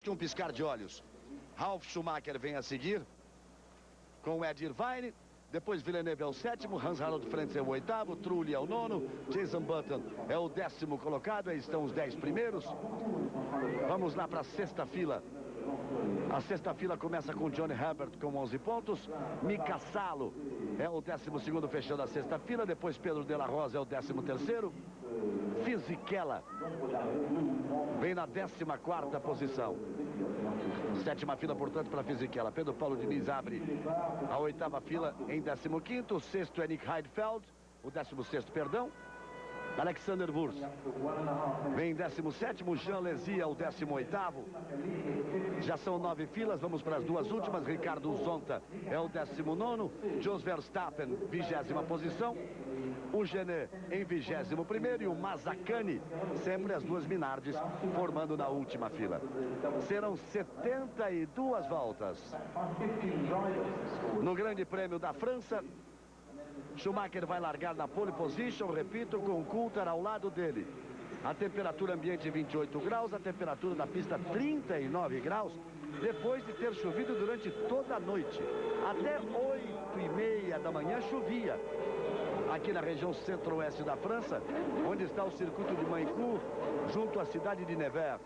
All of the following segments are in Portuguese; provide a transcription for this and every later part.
que um piscar de olhos. Ralf Schumacher vem a seguir, com Ed Irvine. Depois Villeneuve é o 7º, Hans-Harald Frentzen é o 8º, Trulli é o 9º, Jason Button é o 10º colocado. Aí estão os 10 primeiros. Vamos lá para a sexta fila. A sexta fila começa com Johnny Herbert com 11 pontos. Mika Salo é o 12º fechando a sexta fila. Depois Pedro de la Rosa é o 13º. Fisichella vem na 14ª posição. Sétima fila, portanto, para Fisichella. Pedro Paulo Diniz abre a 8ª fila em 15º. O sexto é Nick Heidfeld, o 16º, perdão. Alexander Wurz vem em 17º. Jean Lézy é o 18º. Já são 9 filas, vamos para as duas últimas. Ricardo Zonta é o 19º. Jos Verstappen, 20ª posição. O Genet em 21º e o Mazzacani, sempre as duas Minardes, formando na última fila. Serão 72 voltas. No Grande Prêmio da França, Schumacher vai largar na pole position, repito, com Coulthard ao lado dele. A temperatura ambiente 28 graus, a temperatura da pista 39 graus, depois de ter chovido durante toda a noite. Até 8h30 da manhã chovia. Aqui na região centro-oeste da França, onde está o circuito de Maincourt, junto à cidade de Nevers.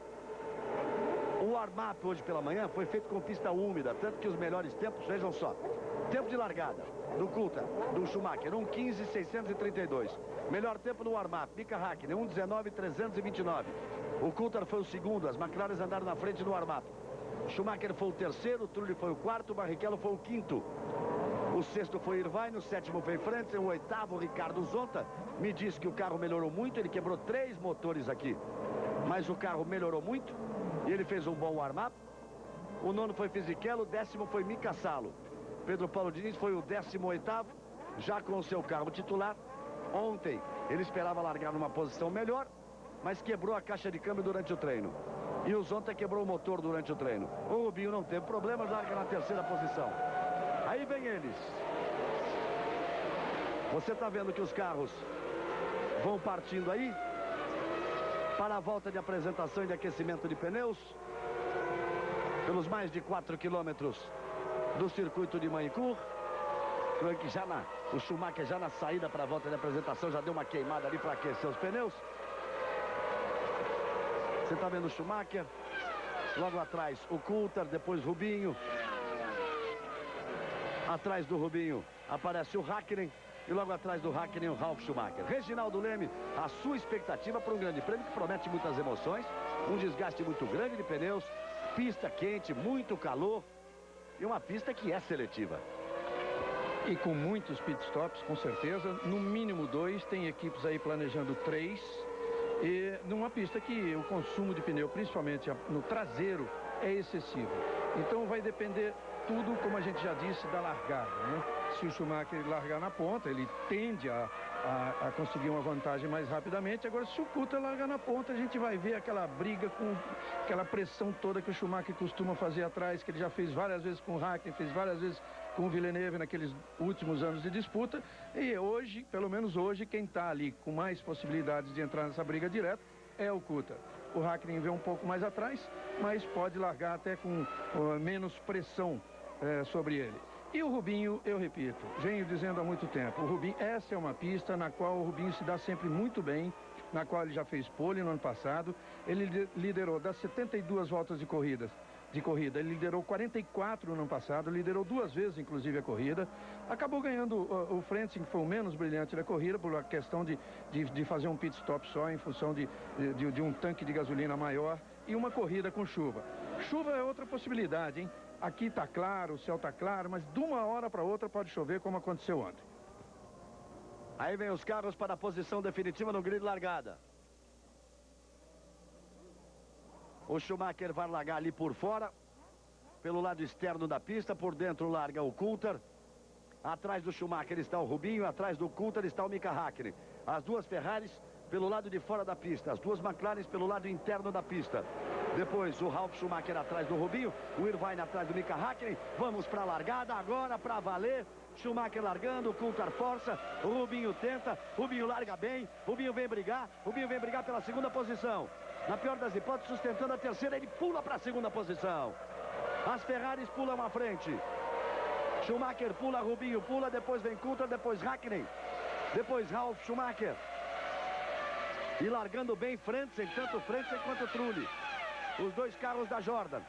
O warm-up hoje pela manhã foi feito com pista úmida, tanto que os melhores tempos, vejam só. Tempo de largada do Coulthard, do Schumacher, 1:15.632. Melhor tempo no warm-up, Mika Häkkinen, 1:19.329. O Coulthard foi o segundo, as McLaren andaram na frente no warm-up. Schumacher foi o terceiro, Trulli foi o quarto, Barrichello foi o quinto. O sexto foi Irvine, o sétimo foi Frentzen, o oitavo Ricardo Zonta. Me diz que o carro melhorou muito, ele quebrou 3 motores aqui. Mas o carro melhorou muito e ele fez um bom warm-up. O nono foi Fisichella, o 10º foi Mika Salo. Pedro Paulo Diniz foi o 18º, já com o seu carro titular. Ontem ele esperava largar numa posição melhor, mas quebrou a caixa de câmbio durante o treino. E o Zonta quebrou o motor durante o treino. O Rubinho não teve problemas, larga na terceira posição. Aí vem eles. Você está vendo que os carros vão partindo aí para a volta de apresentação e de aquecimento de pneus pelos mais de 4 quilômetros do circuito de Maincourt. O Schumacher já na saída para a volta de apresentação já deu uma queimada ali para aquecer os pneus. Você está vendo o Schumacher, logo atrás o Coulthard, depois Rubinho. Atrás do Rubinho aparece o Häkkinen e logo atrás do Häkkinen o Ralf Schumacher. Reginaldo Leme, a sua expectativa para um grande prêmio que promete muitas emoções, um desgaste muito grande de pneus, pista quente, muito calor e uma pista que é seletiva. E com muitos pitstops, com certeza, no mínimo 2, tem equipes aí planejando 3, e numa pista que o consumo de pneu, principalmente no traseiro, é excessivo. Então vai depender tudo, como a gente já disse, da largada, né? Se o Schumacher largar na ponta, ele tende a conseguir uma vantagem mais rapidamente. Agora, se o Coulthard largar na ponta, a gente vai ver aquela briga com aquela pressão toda que o Schumacher costuma fazer atrás, que ele já fez várias vezes com o Häkkinen, fez várias vezes com o Villeneuve naqueles últimos anos de disputa. E hoje, pelo menos hoje, quem está ali com mais possibilidades de entrar nessa briga direta é o Coulthard. O Häkkinen vem um pouco mais atrás, mas pode largar até com menos pressão sobre ele. E o Rubinho, eu repito, venho dizendo há muito tempo, o Rubinho, essa é uma pista na qual o Rubinho se dá sempre muito bem, na qual ele já fez pole no ano passado. Ele liderou das 72 voltas de corrida, ele liderou 44 no ano passado, liderou 2 vezes inclusive a corrida. Acabou ganhando o Frentzen, que foi o menos brilhante da corrida, por uma questão de fazer um pit stop só, em função de um tanque de gasolina maior e uma corrida com chuva. Chuva é outra possibilidade, hein? Aqui está claro, o céu está claro, mas de uma hora para outra pode chover, como aconteceu ontem. Aí vem os carros para a posição definitiva no grid largada. O Schumacher vai largar ali por fora, pelo lado externo da pista. Por dentro larga o Coulthard. Atrás do Schumacher está o Rubinho, atrás do Coulthard está o Mika Häkkinen. As duas Ferraris pelo lado de fora da pista, as duas McLaren pelo lado interno da pista. Depois o Ralf Schumacher atrás do Rubinho, o Irvine atrás do Mika Häkkinen. Vamos para a largada agora para valer. Schumacher largando, o Coulthard força, o Rubinho tenta, Rubinho larga bem, Rubinho vem brigar pela segunda posição. Na pior das hipóteses, sustentando a terceira, ele pula para a segunda posição. As Ferraris pulam à frente. Schumacher pula, Rubinho pula, depois vem Coulthard, depois Hakkinen, depois Ralf Schumacher. E largando bem Frentzen, tanto Frentzen quanto Trulli. Os dois carros da Jordan.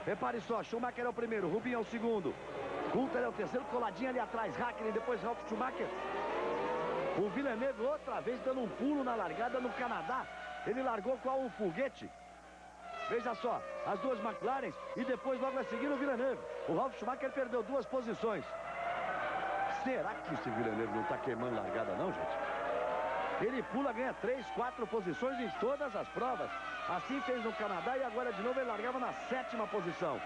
Repare só, Schumacher é o primeiro, Rubinho é o segundo. Coulthard é o terceiro, coladinho ali atrás, Hakkinen, depois Ralf Schumacher. O Villeneuve outra vez dando um pulo na largada no Canadá. Ele largou qual um foguete. Veja só, as duas McLarens e depois logo a seguir o Villeneuve. O Ralf Schumacher perdeu 2 posições. Será que esse Villeneuve não está queimando largada não, gente? Ele pula, ganha 3, 4 posições em todas as provas. Assim fez no Canadá e agora de novo ele largava na 7ª posição.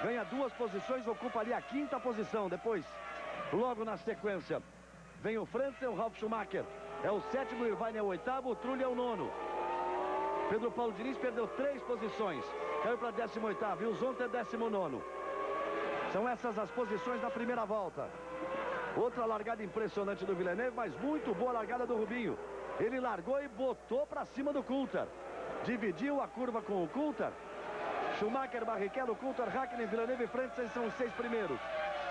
Ganha 2 posições, ocupa ali a 5ª posição. Depois, logo na sequência, vem o Frentzen, o Ralf Schumacher. É o 7º, o Irvine é o 8º, o Trulli é o 9º. Pedro Paulo Diniz perdeu 3 posições. Caiu para 18º e o Zonta é 19º. São essas as posições da primeira volta. Outra largada impressionante do Villeneuve, mas muito boa largada do Rubinho. Ele largou e botou para cima do Coulthard. Dividiu a curva com o Coulthard. Schumacher, Barrichello, Coulthard, Hakkinen, Villeneuve e Frentzen são os 6 primeiros.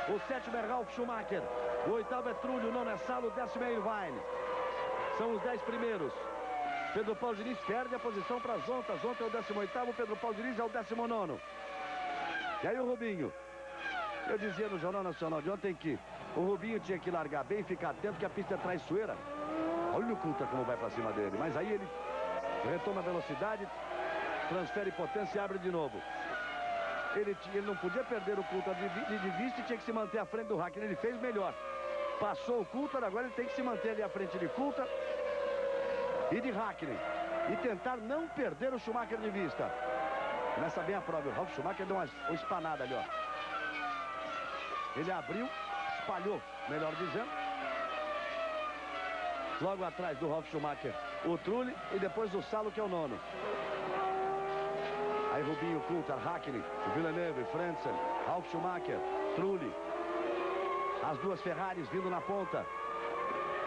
O 7º é Ralf Schumacher. O 8º é Trulli, o 9º é Salo, o 10º é Irvine. São os 10 primeiros. Pedro Paulo Diniz perde a posição para Zonta. Zonta é o 18º, Pedro Paulo Diniz é o 19º. E aí o Rubinho. Eu dizia no Jornal Nacional de ontem que o Rubinho tinha que largar bem e ficar atento que a pista é traiçoeira. Olha o Coulthard como vai para cima dele. Mas aí ele retoma a velocidade, transfere potência e abre de novo. Ele não podia perder o Coulthard de vista e tinha que se manter à frente do Hakkinen. Ele fez melhor. Passou o Coulthard, agora ele tem que se manter ali à frente de Coulthard e de Hakkinen. E tentar não perder o Schumacher de vista. Começa bem a prova. O Ralf Schumacher deu uma espanada ali, ó. Ele abriu, espalhou, melhor dizendo. Logo atrás do Ralf Schumacher, o Trulli e depois o Salo, que é o 9º. Aí Rubinho, Coulthard, Hakkinen, Villeneuve, Frentzen, Ralf Schumacher, Trulli. As duas Ferraris vindo na ponta.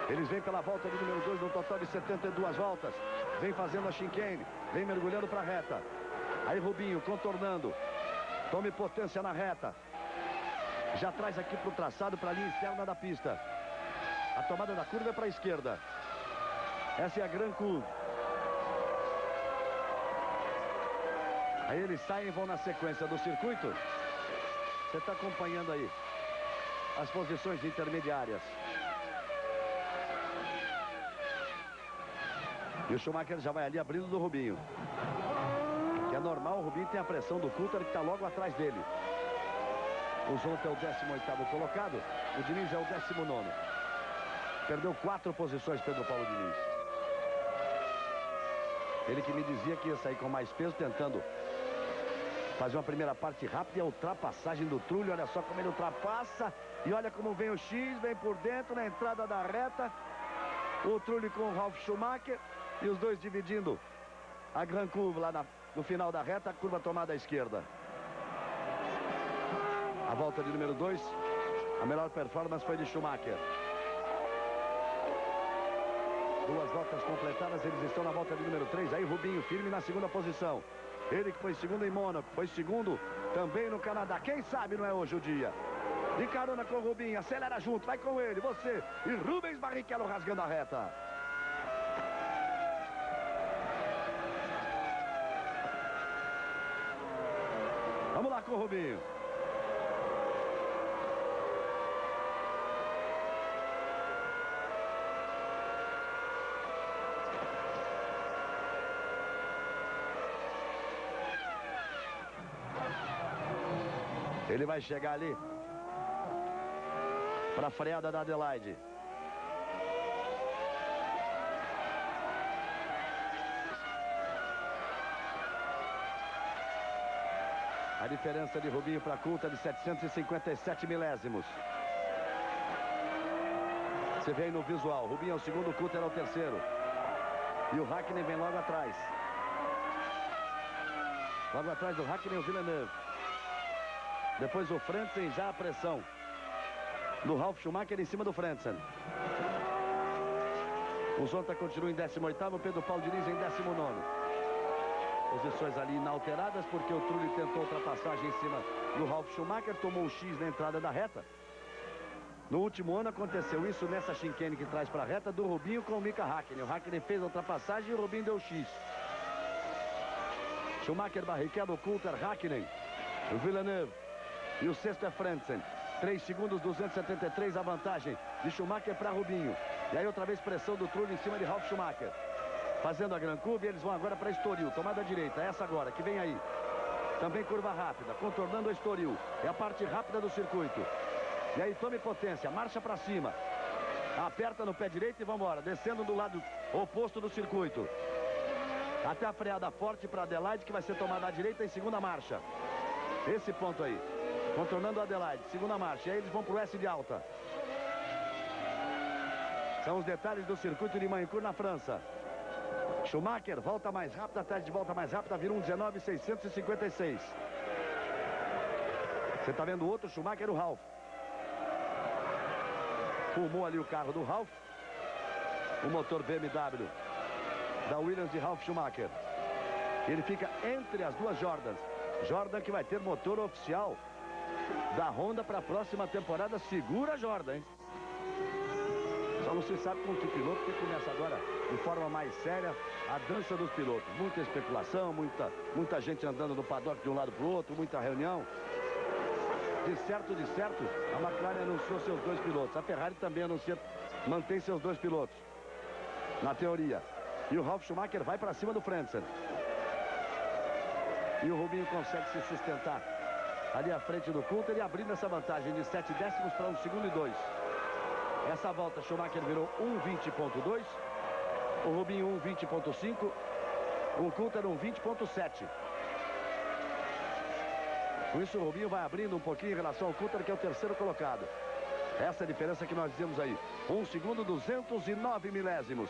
Eles vêm pela volta de número 2, no total de 72 voltas. Vem fazendo a chicane, vem mergulhando para a reta. Aí Rubinho contornando. Tome potência na reta. Já traz aqui para o traçado, para a linha externa da pista. A tomada da curva é para a esquerda. Essa é a Grand Curve. Aí eles saem e vão na sequência do circuito. Você está acompanhando aí as posições intermediárias. E o Schumacher já vai ali abrindo do Rubinho. Que é normal, o Rubinho tem a pressão do Coulthard, que está logo atrás dele. O Zonta é o 18º colocado, o Diniz é o 19º. Perdeu 4 posições, Pedro Paulo Diniz. Ele que me dizia que ia sair com mais peso, tentando fazer uma primeira parte rápida. E a ultrapassagem do Trulli, olha só como ele ultrapassa. E olha como vem o X, vem por dentro na entrada da reta. O Trulli com o Ralf Schumacher. E os dois dividindo a Grand Curve lá no final da reta, a curva tomada à esquerda. A volta de número 2, a melhor performance foi de Schumacher. 2 voltas completadas, eles estão na volta de número 3. Aí Rubinho firme na segunda posição. Ele que foi segundo em Mônaco, foi segundo também no Canadá. Quem sabe não é hoje o dia. De carona com o Rubinho, acelera junto, vai com ele, você e Rubens Barrichello rasgando a reta. Vamos lá com o Rubinho. Ele vai chegar ali para a freada da Adelaide. A diferença de Rubinho para Coulthard de 757 milésimos. Você vê aí no visual. Rubinho é o segundo, Coulthard é o terceiro. E o Hakkinen vem logo atrás. Logo atrás do Hakkinen, o Villeneuve. Depois o Frentzen, já a pressão do Ralf Schumacher em cima do Frentzen. O Zonta continua em 18º, Pedro Paulo Diniz em 19º. Posições ali inalteradas, porque o Trulli tentou ultrapassagem em cima do Ralf Schumacher, tomou um X na entrada da reta. No último ano aconteceu isso nessa chicane que traz para a reta do Rubinho com o Mika Häkkinen. O Häkkinen fez a ultrapassagem e o Rubinho deu X. Schumacher, Barrichello, Coulter, Häkkinen, o Villeneuve e o sexto é Frentzen. 3 segundos, 273 a vantagem de Schumacher para Rubinho. E aí outra vez pressão do Trulli em cima de Ralf Schumacher. Fazendo a Gran Curva, e eles vão agora para Estoril. Tomada direita, essa agora, que vem aí. Também curva rápida, contornando a Estoril. É a parte rápida do circuito. E aí tome potência, marcha para cima. Aperta no pé direito e vamos embora. Descendo do lado oposto do circuito. Até a freada forte para Adelaide, que vai ser tomada à direita em segunda marcha. Esse ponto aí. Contornando a Adelaide, segunda marcha. E aí eles vão para o S de alta. São os detalhes do circuito de Magncourt na França. Schumacher, volta mais rápida, atrás de volta mais rápida, virou um 19,656. Você está vendo o outro Schumacher, o Ralf. Fumou ali o carro do Ralf. O motor BMW da Williams de Ralf Schumacher. Ele fica entre as duas Jordans. Jordan que vai ter motor oficial da Honda para a próxima temporada. Segura a Jordan, hein? Só não se sabe com que piloto, que começa agora de forma mais séria a dança dos pilotos. Muita especulação, muita gente andando no paddock de um lado para o outro, muita reunião. De certo, a McLaren anunciou seus 2 pilotos. A Ferrari também anuncia, mantém seus 2 pilotos. Na teoria. E o Ralf Schumacher vai para cima do Frentzen. E o Rubinho consegue se sustentar ali à frente do Coulter e abrindo essa vantagem de 7 décimos para 1 segundo e 2. Essa volta Schumacher virou 1,20.2. O Rubinho 1,20.5. O Coulter 1,20.7. Com isso o Rubinho vai abrindo um pouquinho em relação ao Coulter, que é o terceiro colocado. Essa é a diferença que nós dizemos aí. 1 segundo, 209 milésimos.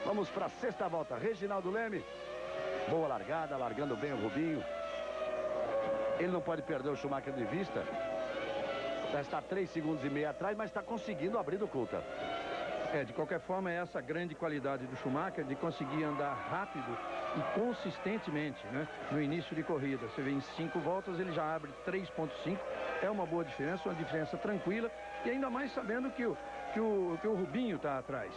Vamos para a sexta volta. Reginaldo Leme. Boa largada, largando bem o Rubinho. Ele não pode perder o Schumacher de vista. Já está 3 segundos e meio atrás, mas está conseguindo abrir do Coulter. De qualquer forma, é essa grande qualidade do Schumacher de conseguir andar rápido e consistentemente, né, no início de corrida. Você vê em 5 voltas, ele já abre 3,5. É uma boa diferença, uma diferença tranquila. E ainda mais sabendo que o Rubinho está atrás.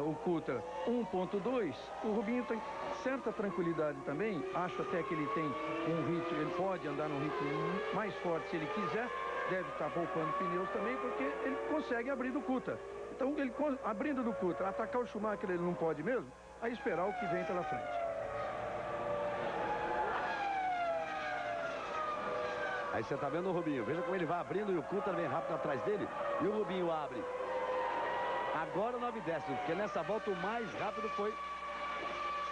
O Coulter 1,2. O Rubinho tem certa tranquilidade também. Acho até que ele tem um ritmo, ele pode andar num ritmo mais forte se ele quiser. Deve estar poupando pneus também, porque ele consegue abrir do Coulter. Então, ele abrindo do Coulter, atacar o Schumacher ele não pode mesmo, aí esperar o que vem pela frente. Aí você está vendo o Rubinho, veja como ele vai abrindo e o Coulter vem rápido atrás dele e o Rubinho abre. Agora 9 décimos, porque nessa volta o mais rápido foi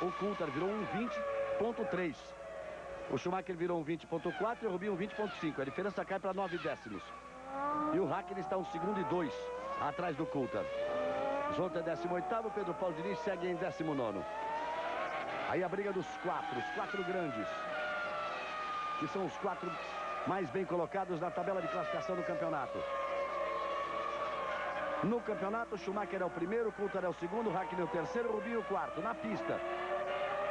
o Coulter, virou 1,20.3. O Schumacher virou 1,20.4 e o Rubinho 1,20.5. A diferença cai para 9 décimos. E o Häkkinen está 1 segundo e 2 atrás do Coulter. Zonta é 18º, Pedro Paulo Diniz segue em 19º. Aí a briga dos 4, os 4 grandes, que são os 4 mais bem colocados na tabela de classificação do campeonato. No campeonato, Schumacher é o primeiro, Coulter é o segundo, Häkkinen é o terceiro, Rubinho o quarto. Na pista,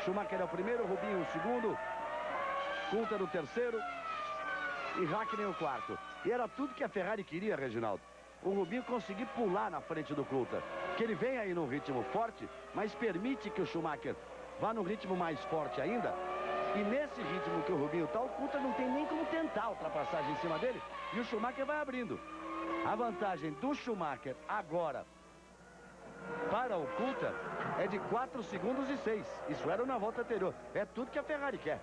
Schumacher é o primeiro, Rubinho o segundo, Coulter o terceiro e Häkkinen o quarto. E era tudo que a Ferrari queria, Reginaldo. O Rubinho conseguir pular na frente do Coulter. Que ele vem aí num ritmo forte, mas permite que o Schumacher vá num ritmo mais forte ainda. E nesse ritmo que o Rubinho está, o Coulter não tem nem como tentar a ultrapassagem em cima dele. E o Schumacher vai abrindo. A vantagem do Schumacher agora para o Coulter é de 4 segundos e 6. Isso era na volta anterior. É tudo que a Ferrari quer.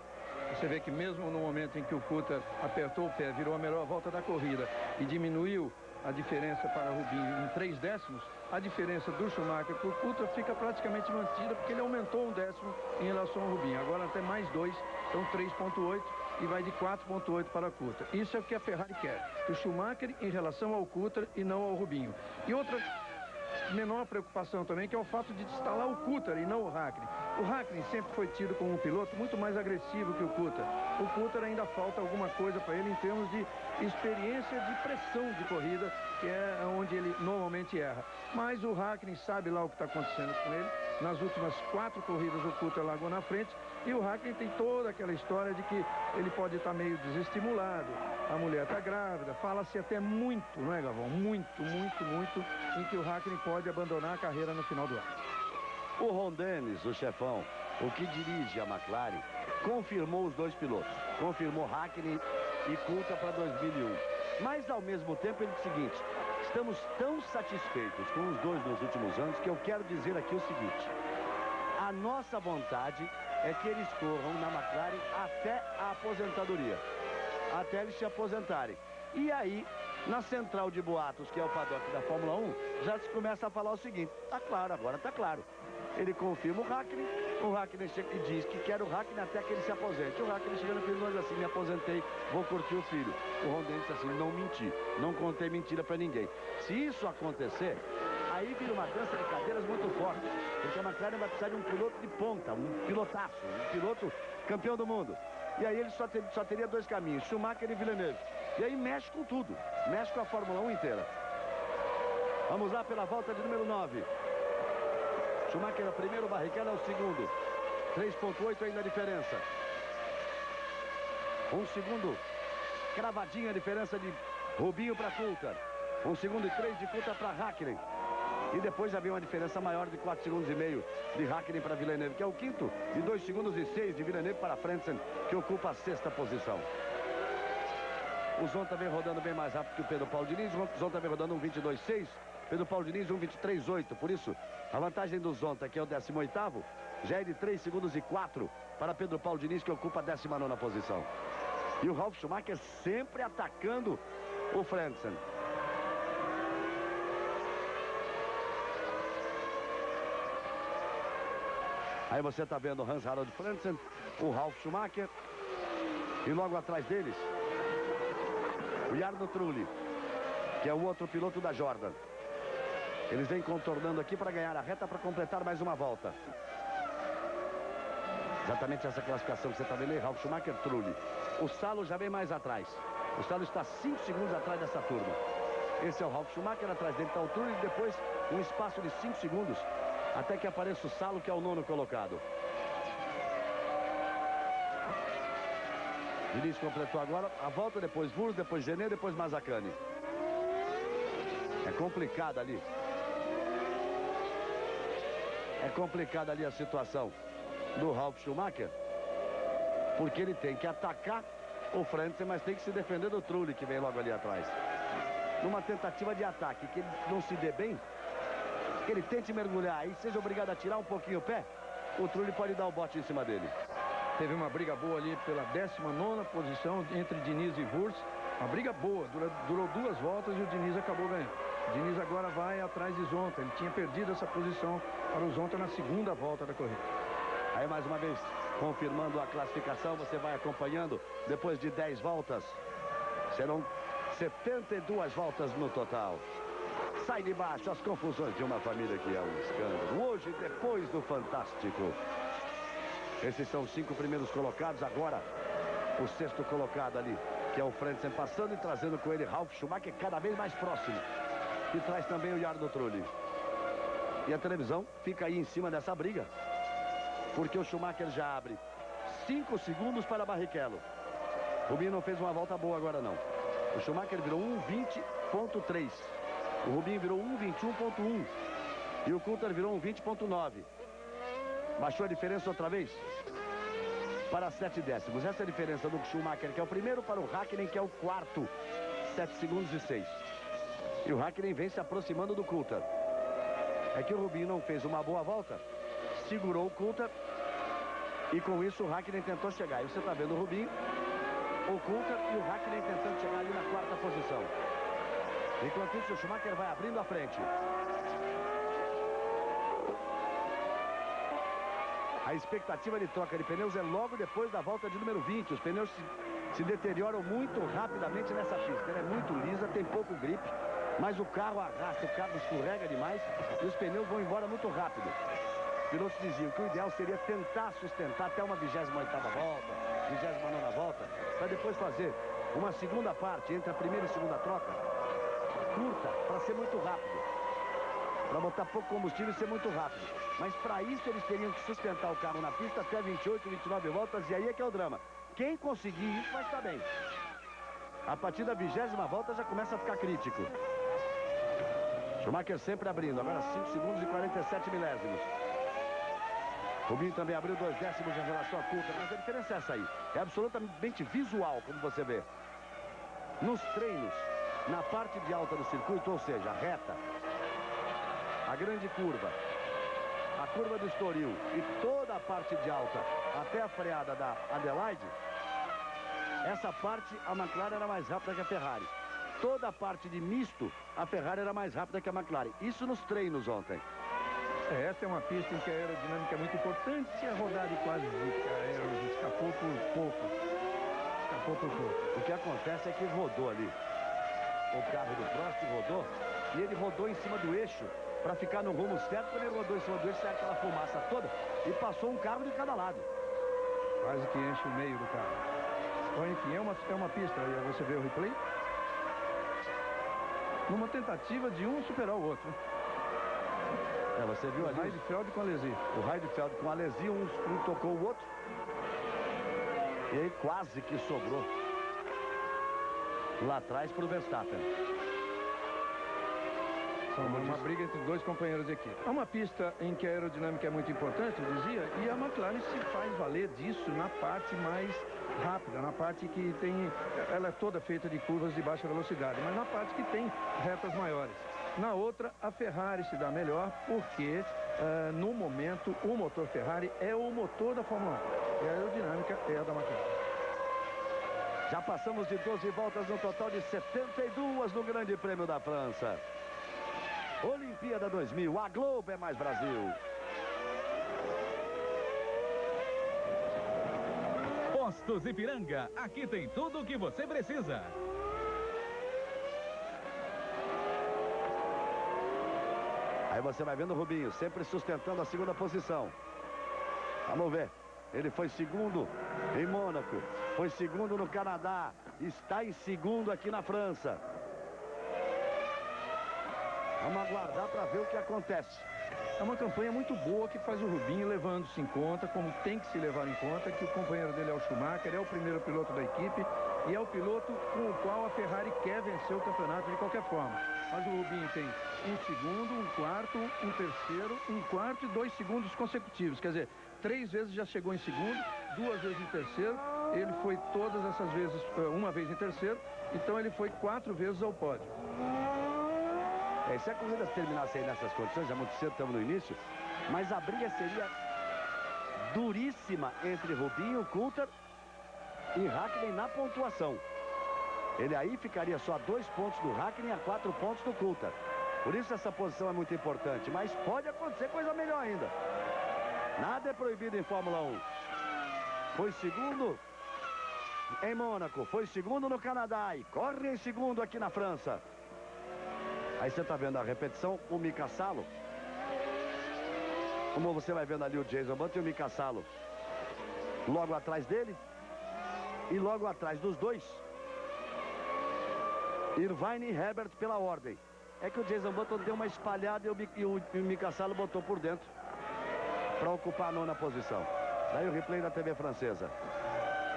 Você vê que mesmo no momento em que o Coulter apertou o pé, virou a melhor volta da corrida e diminuiu a diferença para o Rubinho em 3 décimos, a diferença do Schumacher para o Coulter fica praticamente mantida, porque ele aumentou 1 décimo em relação ao Rubinho. Agora até mais 2, então 3,8 e vai de 4,8 para o Coulter. Isso é o que a Ferrari quer, o Schumacher em relação ao Coulter e não ao Rubinho. E outra menor preocupação também, que é o fato de instalar o Coulter e não o Häkkinen. O Hakkinen sempre foi tido como um piloto muito mais agressivo que o Coulthard. O Coulthard ainda falta alguma coisa para ele em termos de experiência de pressão de corrida, que é onde ele normalmente erra. Mas o Hakkinen sabe lá o que está acontecendo com ele. Nas últimas 4 corridas o Coulthard largou na frente e o Hakkinen tem toda aquela história de que ele pode estar meio desestimulado, a mulher está grávida, fala-se até muito, não é, Galvão? Muito, em que o Hakkinen pode abandonar a carreira no final do ano. O Ron Dennis, o chefão, o que dirige a McLaren, confirmou os dois pilotos. Confirmou Hakkinen e Coulthard para 2001. Mas, ao mesmo tempo, ele disse o seguinte: estamos tão satisfeitos com os dois nos últimos anos que eu quero dizer aqui o seguinte: a nossa vontade é que eles corram na McLaren até a aposentadoria. Até eles se aposentarem. E aí, na central de boatos, que é o paddock da Fórmula 1, já se começa a falar o seguinte: tá claro, agora tá claro. Ele confirma o Hakkinen chega e diz que quer o Hakkinen até que ele se aposente. O Hakkinen chega no fim e diz assim: me aposentei, vou curtir o filho. O Ron Dennis disse assim: não menti, não contei mentira para ninguém. Se isso acontecer, aí vira uma dança de cadeiras muito forte, porque a McLaren vai precisar de um piloto de ponta, um pilotaço, um piloto campeão do mundo. E aí ele só teria 2 caminhos, Schumacher e Villeneuve. E aí mexe com tudo, mexe com a Fórmula 1 inteira. Vamos lá pela volta de número 9. Schumacher é o primeiro, Barrichello é o segundo. 3,8 ainda a diferença. 1 segundo, cravadinha a diferença de Rubinho para Coulthard. 1 segundo e 3 de Coulthard para Hakkinen. E depois já vem uma diferença maior de 4 segundos e meio de Hakkinen para Villeneuve, que é o quinto, e 2 segundos e 6 de Villeneuve para Frentzen, que ocupa a 6ª posição. O Zonta vem rodando bem mais rápido que o Pedro Paulo Diniz. O Zonta vem rodando 1,22,6. Pedro Paulo Diniz 1,23,8. Por isso, a vantagem do Zonta, que é o 18º, já é de 3 segundos e 4 para Pedro Paulo Diniz, que ocupa a 19ª posição. E o Ralf Schumacher sempre atacando o Frentzen. Aí você está vendo o Hans-Harald Frentzen, o Ralf Schumacher. E logo atrás deles, o Jarno Trulli, que é o outro piloto da Jordan. Eles vêm contornando aqui para ganhar a reta, para completar mais uma volta. Exatamente essa classificação que você está vendo aí, Ralf Schumacher, Trulli. O Salo já vem mais atrás. O Salo está 5 segundos atrás dessa turma. Esse é o Ralf Schumacher, atrás dele está o Trulli, e depois um espaço de 5 segundos até que apareça o Salo, que é o 9º colocado. Diniz completou agora a volta, depois Wurz, depois Gené, depois Mazzacani. É complicado ali. É complicada ali a situação do Ralf Schumacher, porque ele tem que atacar o Frentzen, mas tem que se defender do Trulli, que vem logo ali atrás. Numa tentativa de ataque, que ele não se dê bem, que ele tente mergulhar e seja obrigado a tirar um pouquinho o pé, o Trulli pode dar o bote em cima dele. Teve uma briga boa ali pela 19ª posição entre Diniz e Wurz. Uma briga boa, durou 2 voltas e o Diniz acabou ganhando. O Diniz agora vai atrás de Zonta. Ele tinha perdido essa posição para o Zonta na 2ª volta da corrida. Aí mais uma vez, confirmando a classificação, você vai acompanhando depois de 10 voltas. Serão 72 voltas no total. Sai de baixo as confusões de uma família que é um escândalo. Hoje, depois do Fantástico. Esses são os 5 primeiros colocados. Agora, o 6º colocado ali, que é o Frentzen, passando e trazendo com ele Ralf Schumacher cada vez mais próximo. E traz também o Jarno Trulli. E a televisão fica aí em cima dessa briga, porque o Schumacher já abre 5 segundos para Barrichello. Rubinho não fez uma volta boa agora não. O Schumacher virou 1,20,3. O Rubinho virou 1,21,1. E o Coulthard virou 1,20,9. Baixou a diferença outra vez para 7 décimos. Essa é a diferença do Schumacher, que é o primeiro, para o Hakkinen, que é o 4º. 7 segundos e 6. E o Hakkinen vem se aproximando do Coulthard. É que o Rubinho não fez uma boa volta, segurou o Coulthard, e com isso o Hakkinen tentou chegar. E você está vendo o Rubinho, o Coulthard e o Hakkinen tentando chegar ali na 4ª posição. Enquanto isso, o Schumacher vai abrindo a frente. A expectativa de troca de pneus é logo depois da volta de número 20. Os pneus se deterioram muito rapidamente nessa pista. Ela é muito lisa, tem pouco grip, mas o carro arrasta, o carro escorrega demais e os pneus vão embora muito rápido. pilotos diziam que o ideal seria tentar sustentar até uma 28ª volta, 29ª volta, para depois fazer uma segunda parte entre a primeira e segunda troca, curta, para ser muito rápido. Para botar pouco combustível e ser muito rápido. Mas para isso eles teriam que sustentar o carro na pista até 28, 29 voltas, e aí é que é o drama. Quem conseguir isso vai estar bem. A partir da 20ª volta já começa a ficar crítico. Schumacher sempre abrindo, agora 5 segundos e 47 milésimos. Rubinho também abriu 2 décimos em relação à Coulthard, mas a diferença é essa aí. É absolutamente visual, como você vê. Nos treinos, na parte de alta do circuito, ou seja, reta, a grande curva, a curva do Estoril e toda a parte de alta até a freada da Adelaide, essa parte a McLaren era mais rápida que a Ferrari. Toda a parte de misto, a Ferrari era mais rápida que a McLaren. Isso nos treinos ontem. Essa é uma pista em que a aerodinâmica é muito importante, e a rodada quase escapou por pouco. Escapou por pouco. O que acontece é que rodou ali. O carro do Prost rodou, e ele rodou em cima do eixo para ficar no rumo certo. Quando ele rodou em cima do eixo, saiu aquela fumaça toda e passou um carro de cada lado. Quase que enche o meio do carro. Bom, enfim, é uma pista, aí você vê o replay, numa tentativa de um superar o outro. Você viu ali? O Heidfeld com a Alesi. O Heidfeld com a Alesi, um tocou o outro. E aí quase que sobrou lá atrás para o Verstappen. Uma briga entre 2 companheiros de equipe. É uma pista em que a aerodinâmica é muito importante, eu dizia, e a McLaren se faz valer disso na parte mais rápida, na parte que tem... Ela é toda feita de curvas de baixa velocidade, mas na parte que tem retas maiores. Na outra, a Ferrari se dá melhor, porque no momento o motor Ferrari é o motor da Fórmula 1 e a aerodinâmica é a da McLaren. Já passamos de 12 voltas no total de 72 no Grande Prêmio da França. Olimpíada 2000, a Globo é mais Brasil. Postos Ipiranga, aqui tem tudo o que você precisa. Aí você vai vendo o Rubinho, sempre sustentando a segunda posição. Vamos ver. Ele foi segundo em Mônaco, foi segundo no Canadá, está em segundo aqui na França. Vamos aguardar para ver o que acontece. É uma campanha muito boa que faz o Rubinho levando-se em conta, como tem que se levar em conta, que o companheiro dele é o Schumacher, é o primeiro piloto da equipe e é o piloto com o qual a Ferrari quer vencer o campeonato de qualquer forma. Mas o Rubinho tem um segundo, um quarto, um terceiro, um quarto e 2 segundos consecutivos. Quer dizer, 3 vezes já chegou em segundo, 2 vezes em terceiro. Ele foi todas essas vezes, uma vez em terceiro, então ele foi 4 vezes ao pódio. Se a corrida terminasse aí nessas condições, já muito cedo, estamos no início, mas a briga seria duríssima entre Rubinho, Coulthard e Hakkinen na pontuação. Ele aí ficaria só a 2 pontos do Hakkinen e a 4 pontos do Coulthard. Por isso essa posição é muito importante, mas pode acontecer coisa melhor ainda. Nada é proibido em Fórmula 1. Foi segundo em Mônaco, foi segundo no Canadá e corre em segundo aqui na França. Aí você está vendo a repetição, o Mika Salo. Como você vai vendo ali o Jason Button e o Mika Salo logo atrás dele. E logo atrás dos dois, Irvine e Herbert pela ordem. É que o Jason Button deu uma espalhada e o Mika Salo botou por dentro para ocupar a 9ª posição. Daí o replay da TV francesa.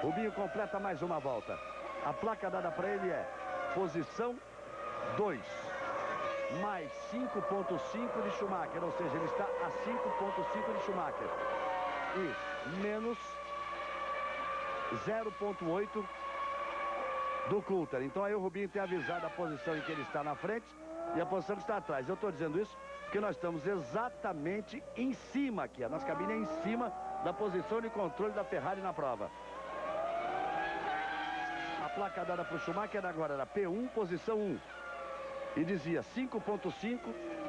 Rubinho completa mais uma volta. A placa dada para ele é posição 2. Mais 5,5 de Schumacher, ou seja, ele está a 5,5 de Schumacher. E menos 0,8 do Coulthard. Então aí o Rubinho tem avisado a posição em que ele está na frente e a posição que está atrás. Eu estou dizendo isso porque nós estamos exatamente em cima aqui. A nossa cabine é em cima da posição de controle da Ferrari na prova. A placa dada para o Schumacher agora era P1, posição 1. E dizia 5,5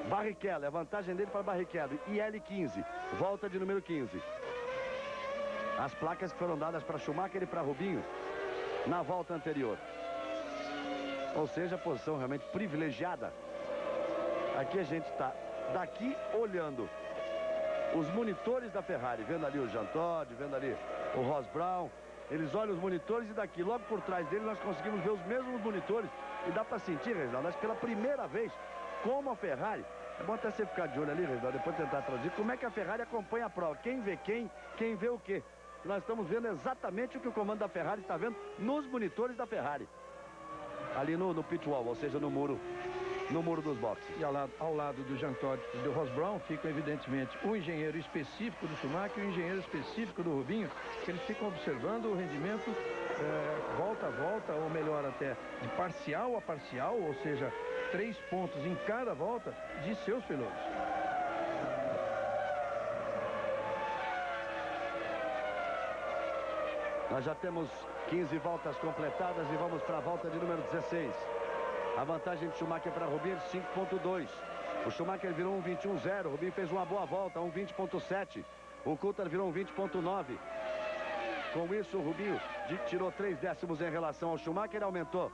Barrichello, a vantagem dele para Barrichello. E L15, volta de número 15. As placas que foram dadas para Schumacher e para Rubinho na volta anterior. Ou seja, a posição realmente privilegiada. Aqui a gente está daqui olhando os monitores da Ferrari, vendo ali o Jean Todt, vendo ali o Ross Brown. Eles olham os monitores e daqui, logo por trás dele, nós conseguimos ver os mesmos monitores. E dá para sentir, Reginaldo, acho que pela primeira vez, como a Ferrari, é bom até você ficar de olho ali, Reginaldo, depois tentar traduzir, como é que a Ferrari acompanha a prova. Quem vê quem vê o quê. Nós estamos vendo exatamente o que o comando da Ferrari está vendo nos monitores da Ferrari. Ali no pit wall, ou seja, no muro dos boxes. E ao lado do Jean Todt e do Ross Brown ficam, evidentemente, o engenheiro específico do Schumacher e o engenheiro específico do Rubinho, que eles ficam observando o rendimento volta a volta, ou melhor até, de parcial a parcial, ou seja, 3 pontos em cada volta de seus pilotos. Nós já temos 15 voltas completadas e vamos para a volta de número 16. A vantagem de Schumacher para Rubinho é de 5.2. O Schumacher virou um 21.0. O Rubinho fez uma boa volta, um 20.7. O Coulthard virou um 20.9. Com isso, o Rubinho tirou 3 décimos em relação ao Schumacher e aumentou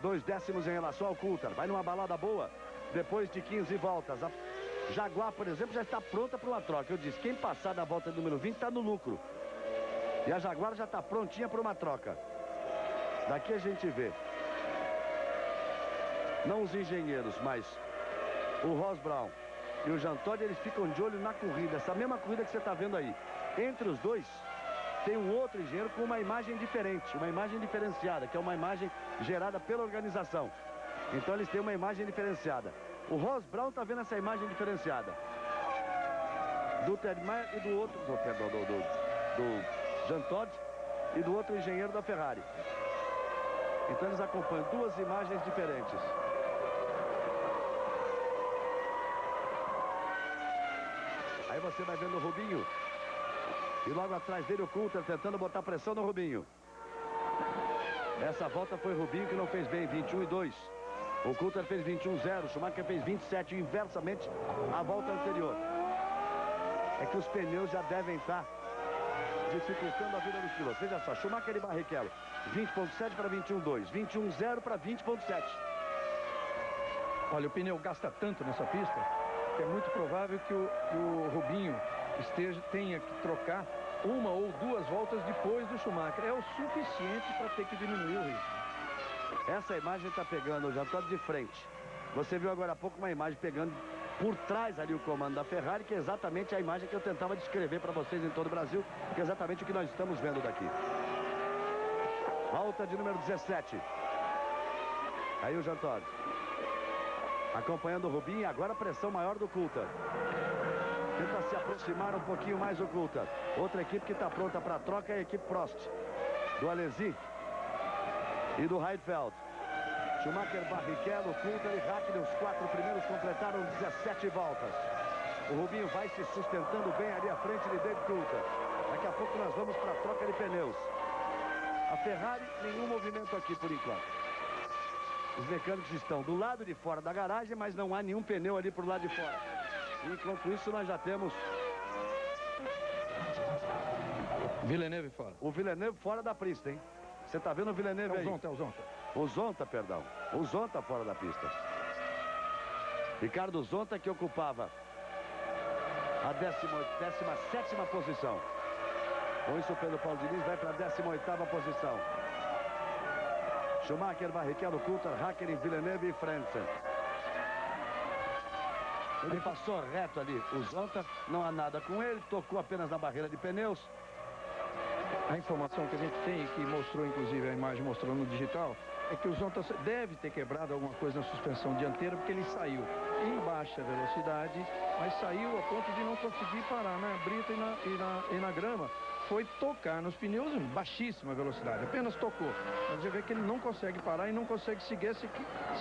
2 décimos em relação ao Coulthard. Vai numa balada boa depois de 15 voltas. A Jaguar, por exemplo, já está pronta para uma troca. Eu disse, quem passar da volta número 20 está no lucro. E a Jaguar já está prontinha para uma troca. Daqui a gente vê. Não os engenheiros, mas o Ross Brown e o Jean Todt, eles ficam de olho na corrida. Essa mesma corrida que você está vendo aí. Entre os dois, tem um outro engenheiro com uma imagem diferente, uma imagem diferenciada, que é uma imagem gerada pela organização. Então eles têm uma imagem diferenciada. O Ross Brown está vendo essa imagem diferenciada do Ted Mayer e do outro, do Jean Todt e do outro engenheiro da Ferrari. Então eles acompanham 2 imagens diferentes. Aí você vai vendo o Rubinho. E logo atrás dele o Coulthard tentando botar pressão no Rubinho. Essa volta foi Rubinho que não fez bem, 21.2. O Coulthard fez 21.0. O Schumacher fez 27, inversamente à volta anterior. É que os pneus já devem estar dificultando a vida dos pilotos. Veja só, Schumacher e Barrichello, 20.7 para 21.2, 21.0 para 20.7. Olha, o pneu gasta tanto nessa pista que é muito provável que o Rubinho tenha que trocar 1 ou 2 voltas depois do Schumacher. É o suficiente para ter que diminuir o ritmo. Essa imagem está pegando, eu já estou de frente. Você viu agora há pouco uma imagem pegando por trás ali o comando da Ferrari, que é exatamente a imagem que eu tentava descrever para vocês em todo o Brasil, que é exatamente o que nós estamos vendo daqui. Volta de número 17. Aí o Jean Todt acompanhando o Rubinho, agora a pressão maior do Coulthard. Tenta se aproximar um pouquinho mais o Coulthard. Outra equipe que está pronta para a troca é a equipe Prost, do Alesi e do Heidfeld. Schumacher, Barrichello, Coulthard e Raikkonen, os 4 primeiros completaram 17 voltas. O Rubinho vai se sustentando bem ali à frente de David Coulthard. Daqui a pouco nós vamos para a troca de pneus. A Ferrari, nenhum movimento aqui por enquanto. Os mecânicos estão do lado de fora da garagem, mas não há nenhum pneu ali por lado de fora. Enquanto isso, nós já temos Villeneuve fora. o Villeneuve fora da pista, hein? Você tá vendo o Villeneuve aí? É o Zonta. O Zonta, perdão. O Zonta fora da pista. Ricardo Zonta, que ocupava a 17ª posição. Com isso, o Pedro Paulo Diniz vai para a 18ª posição. Schumacher, Barrichello, Coulthard, Raikkonen, Villeneuve e Frentzen. Ele passou reto ali. O Zonta, não há nada com ele, tocou apenas na barreira de pneus. A informação que a gente tem, que mostrou, inclusive, a imagem mostrou no digital, é que o Zonta deve ter quebrado alguma coisa na suspensão dianteira, porque ele saiu em baixa velocidade, mas saiu a ponto de não conseguir parar na brita e na grama. Foi tocar nos pneus em baixíssima velocidade, apenas tocou. Mas você vê que ele não consegue parar e não consegue seguir, se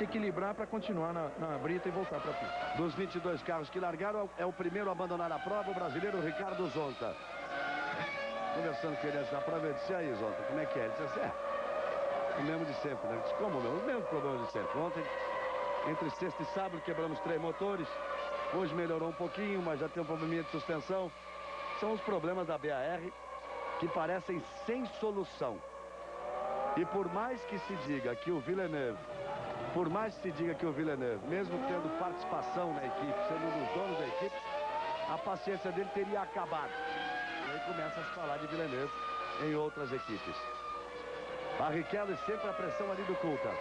equilibrar para continuar na brita e voltar para a pista. Dos 22 carros que largaram, é o primeiro a abandonar a prova, o brasileiro Ricardo Zonta. Conversando com ele antes da prova, eu disse, aí Zonta, como é que é? Ele disse, o mesmo de sempre, né? Eu disse, como não? Os mesmos problemas de sempre. Ontem, entre sexta e sábado, quebramos 3 motores. Hoje melhorou um pouquinho, mas já tem um probleminha de suspensão. São os problemas da BAR que parecem sem solução. E por mais que se diga que o Villeneuve, mesmo tendo participação na equipe, sendo um dos donos da equipe, a paciência dele teria acabado. E aí começa a se falar de Villeneuve em outras equipes. Barrichello e sempre a pressão ali do Coulthard.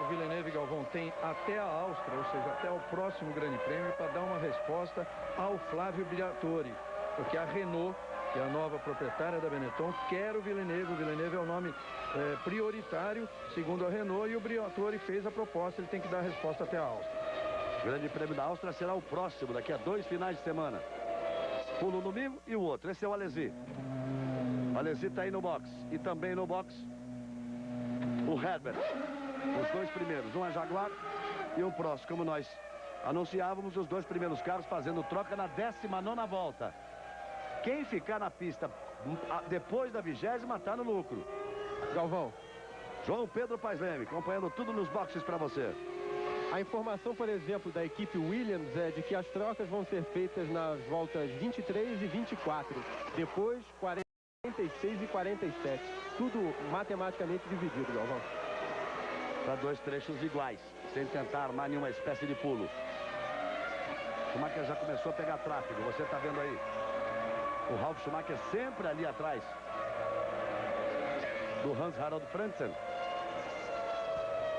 O Villeneuve, Galvão, tem até a Áustria, ou seja, até o próximo Grande Prêmio, para dar uma resposta ao Flávio Briatore, porque a Renault, que é a nova proprietária da Benetton, quer o Villeneuve. O Villeneuve é o nome prioritário, segundo a Renault, e o Briatore fez a proposta, ele tem que dar a resposta até a Áustria. O Grande Prêmio da Áustria será o próximo, daqui a 2 finais de semana. Um no domingo e o outro. Esse é o Alesi. O Alesi está aí no box. E também no box, o Herbert. Os 2 primeiros, um é Jaguar e um Prost, como nós anunciávamos, os 2 primeiros carros fazendo troca na 19ª volta. Quem ficar na pista depois da 20ª está no lucro. Galvão. João Pedro Paes Leme, acompanhando tudo nos boxes para você. A informação, por exemplo, da equipe Williams é de que as trocas vão ser feitas nas voltas 23 e 24. Depois, 46 e 47. Tudo matematicamente dividido, Galvão. Para 2 trechos iguais, sem tentar armar nenhuma espécie de pulo. Schumacher já começou a pegar tráfego, você está vendo aí. O Ralf Schumacher sempre ali atrás do Hans-Harald Frentzen.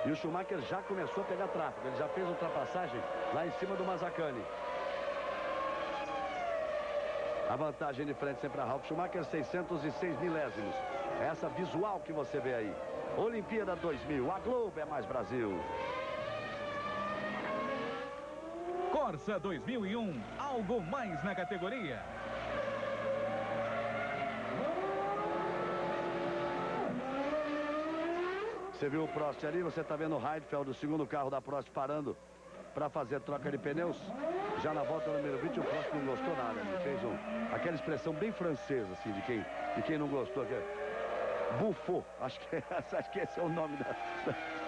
E o Schumacher já começou a pegar tráfego, ele já fez ultrapassagem lá em cima do Mazzacane. A vantagem de frente sempre a Ralf Schumacher, 606 milésimos. É essa visual que você vê aí. Olimpíada 2000, a Globo é mais Brasil. Corsa 2001, algo mais na categoria. Você viu o Prost ali, você está vendo o Heidfeld, o segundo carro da Prost, parando para fazer troca de pneus. Já na volta número 20, o Prost não gostou nada. Ele fez aquela expressão bem francesa, assim, de quem não gostou. Que é bufou. Acho que esse é o nome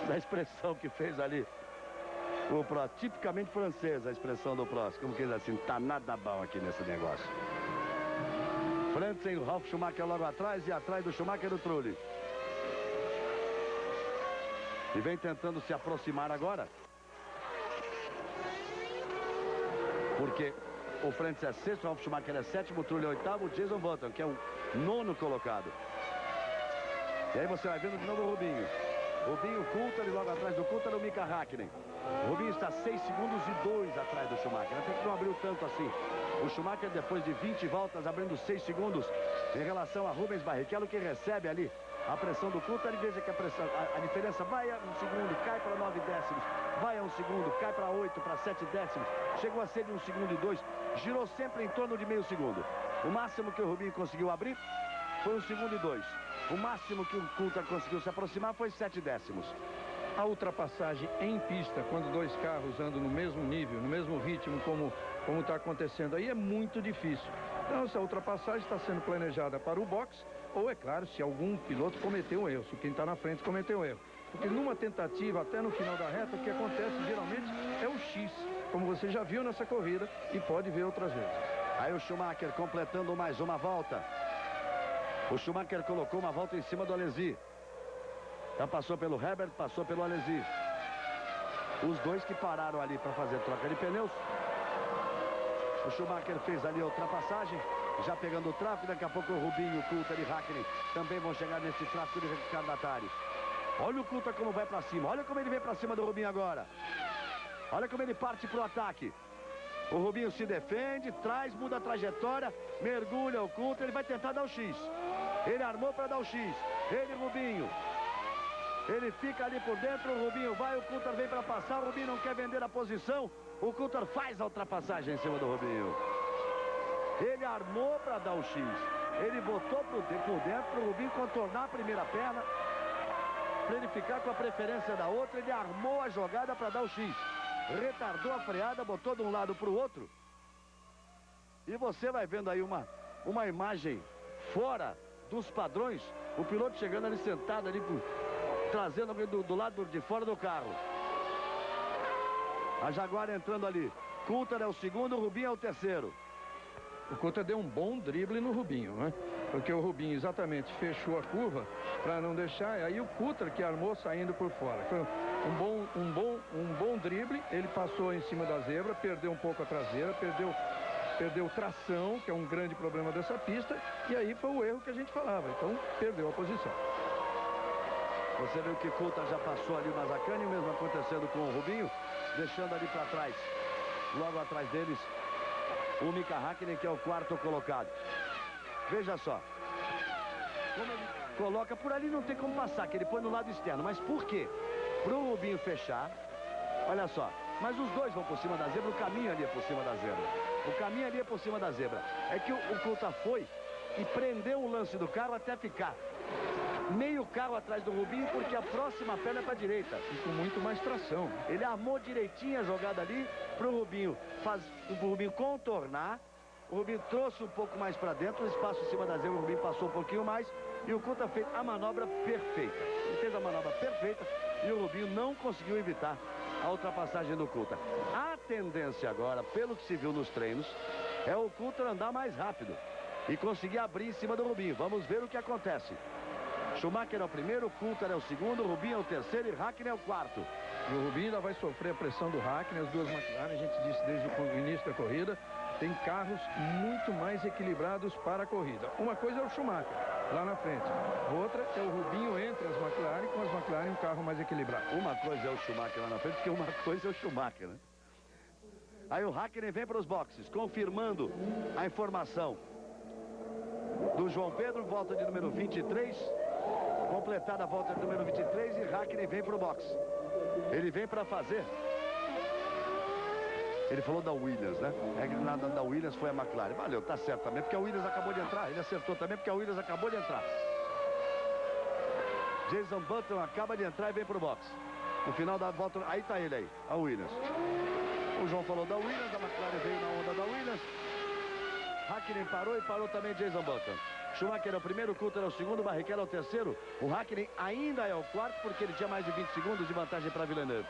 da expressão que fez ali o Prost. Tipicamente francesa a expressão do Prost. Como que diz assim, tá nada bom aqui nesse negócio. Frentzen, o Ralf Schumacher logo atrás e atrás do Schumacher o Trulli. E vem tentando se aproximar agora. Porque o Frentzen é 6º, o Ralf Schumacher é 7º, o Trulli é 8º, o Jason Button, que é o 9º colocado. E aí você vai vendo de novo o Rubinho. Rubinho, Coulthard e logo atrás do Coulthard o Mika Häkkinen. O Rubinho está 6 segundos e 2 atrás do Schumacher. Até que não abriu tanto assim. O Schumacher, depois de 20 voltas, abrindo 6 segundos em relação a Rubens Barrichello, que recebe ali a pressão do Coulthard. E veja que a diferença vai a 1 segundo, cai para 9 décimos. Vai a 1 segundo, cai para 8, para 7 décimos. Chegou a ser de 1 segundo e 2. Girou sempre em torno de meio segundo. O máximo que o Rubinho conseguiu abrir foi 1 segundo e 2. O máximo que o Coulthard conseguiu se aproximar foi 7 décimos. A ultrapassagem em pista, quando 2 carros andam no mesmo nível, no mesmo ritmo, como está acontecendo aí, é muito difícil. Então, essa ultrapassagem está sendo planejada para o box, ou, é claro, se algum piloto cometeu um erro, se quem está na frente cometeu um erro. Porque numa tentativa, até no final da reta, o que acontece geralmente é o X, como você já viu nessa corrida e pode ver outras vezes. Aí o Schumacher completando mais uma volta. O Schumacher colocou uma volta em cima do Alesi. Já passou pelo Herbert, passou pelo Alesi. Os 2 que pararam ali para fazer troca de pneus. O Schumacher fez ali a ultrapassagem, já pegando o tráfego. Daqui a pouco o Rubinho, o Coulthard e Häkkinen também vão chegar nesse tráfego de retardatários. Olha o Coulthard como vai para cima. Olha como ele vem para cima do Rubinho agora. Olha como ele parte para o ataque. O Rubinho se defende, traz, muda a trajetória, mergulha o Coulthard, ele vai tentar dar o X. Ele armou para dar o X. Ele, Rubinho. Ele fica ali por dentro, o Rubinho vai, o Coulthard vem para passar, o Rubinho não quer vender a posição. O Coulthard faz a ultrapassagem em cima do Rubinho. Ele armou para dar o X. Ele botou por dentro, o Rubinho contornar a primeira perna, para ele ficar com a preferência da outra. Ele armou a jogada para dar o X. Retardou a freada, botou de um lado para o outro. E você vai vendo aí uma imagem fora dos padrões. O piloto chegando ali sentado ali, trazendo do lado de fora do carro. A Jaguar entrando ali. Coulthard é o segundo, o Rubinho é o terceiro. O Coulthard deu um bom drible no Rubinho, né? Porque o Rubinho exatamente fechou a curva para não deixar. Aí o Coulthard que armou saindo por fora. Foi um bom drible. Ele passou em cima da zebra, perdeu um pouco a traseira, perdeu perdeu tração, que é um grande problema dessa pista, e aí foi o erro que a gente falava, então perdeu a posição. Você viu que Coulthard já passou ali o Mazzacani, o mesmo acontecendo com o Rubinho, deixando ali para trás, logo atrás deles, o Mika Häkkinen, que é o quarto colocado. Veja só, como ele coloca, por ali não tem como passar, que ele põe no lado externo, mas por quê? Para o Rubinho fechar, olha só, mas os dois vão por cima da zebra, o caminho ali é por cima da zebra. O caminho ali é por cima da zebra. É que o Coulthard foi e prendeu o lance do carro até ficar meio carro atrás do Rubinho, porque a próxima perna é para a direita. E com muito mais tração. Ele armou direitinho a jogada ali para o Rubinho contornar. O Rubinho trouxe um pouco mais para dentro, o espaço em cima da zebra, o Rubinho passou um pouquinho mais e o Coulthard fez a manobra perfeita. Ele fez a manobra perfeita e o Rubinho não conseguiu evitar a ultrapassagem do Coulthard. A tendência agora, pelo que se viu nos treinos, é o Coulthard andar mais rápido e conseguir abrir em cima do Rubinho. Vamos ver o que acontece. Schumacher é o primeiro, Coulthard é o segundo, Rubinho é o terceiro e Häkkinen é o quarto. E o Rubinho ainda vai sofrer a pressão do Häkkinen, as duas McLaren, a gente disse desde o início da corrida, tem carros muito mais equilibrados para a corrida. Uma coisa é o Schumacher, lá na frente. Outra é o Rubinho entre as McLaren, com as McLaren um carro mais equilibrado. Uma coisa é o Schumacher lá na frente, porque uma coisa é o Schumacher, né? Aí o Häkkinen vem para os boxes, confirmando a informação do João Pedro, volta de número 23, completada a volta de número 23 e Häkkinen vem para o box. Ele vem para fazer. Ele falou da Williams, né? Nada da Williams foi a McLaren. Valeu, tá certo também, porque a Williams acabou de entrar. Ele acertou também, porque a Williams acabou de entrar. Jason Button acaba de entrar e vem pro box. No final da volta, aí tá ele aí, a Williams. O João falou da Williams, a McLaren veio na onda da Williams. Häkkinen parou e parou também Jason Button. Schumacher é o primeiro, Coulthard é o segundo, Barrichello é o terceiro. O Häkkinen ainda é o quarto, porque ele tinha mais de 20 segundos de vantagem para Villeneuve.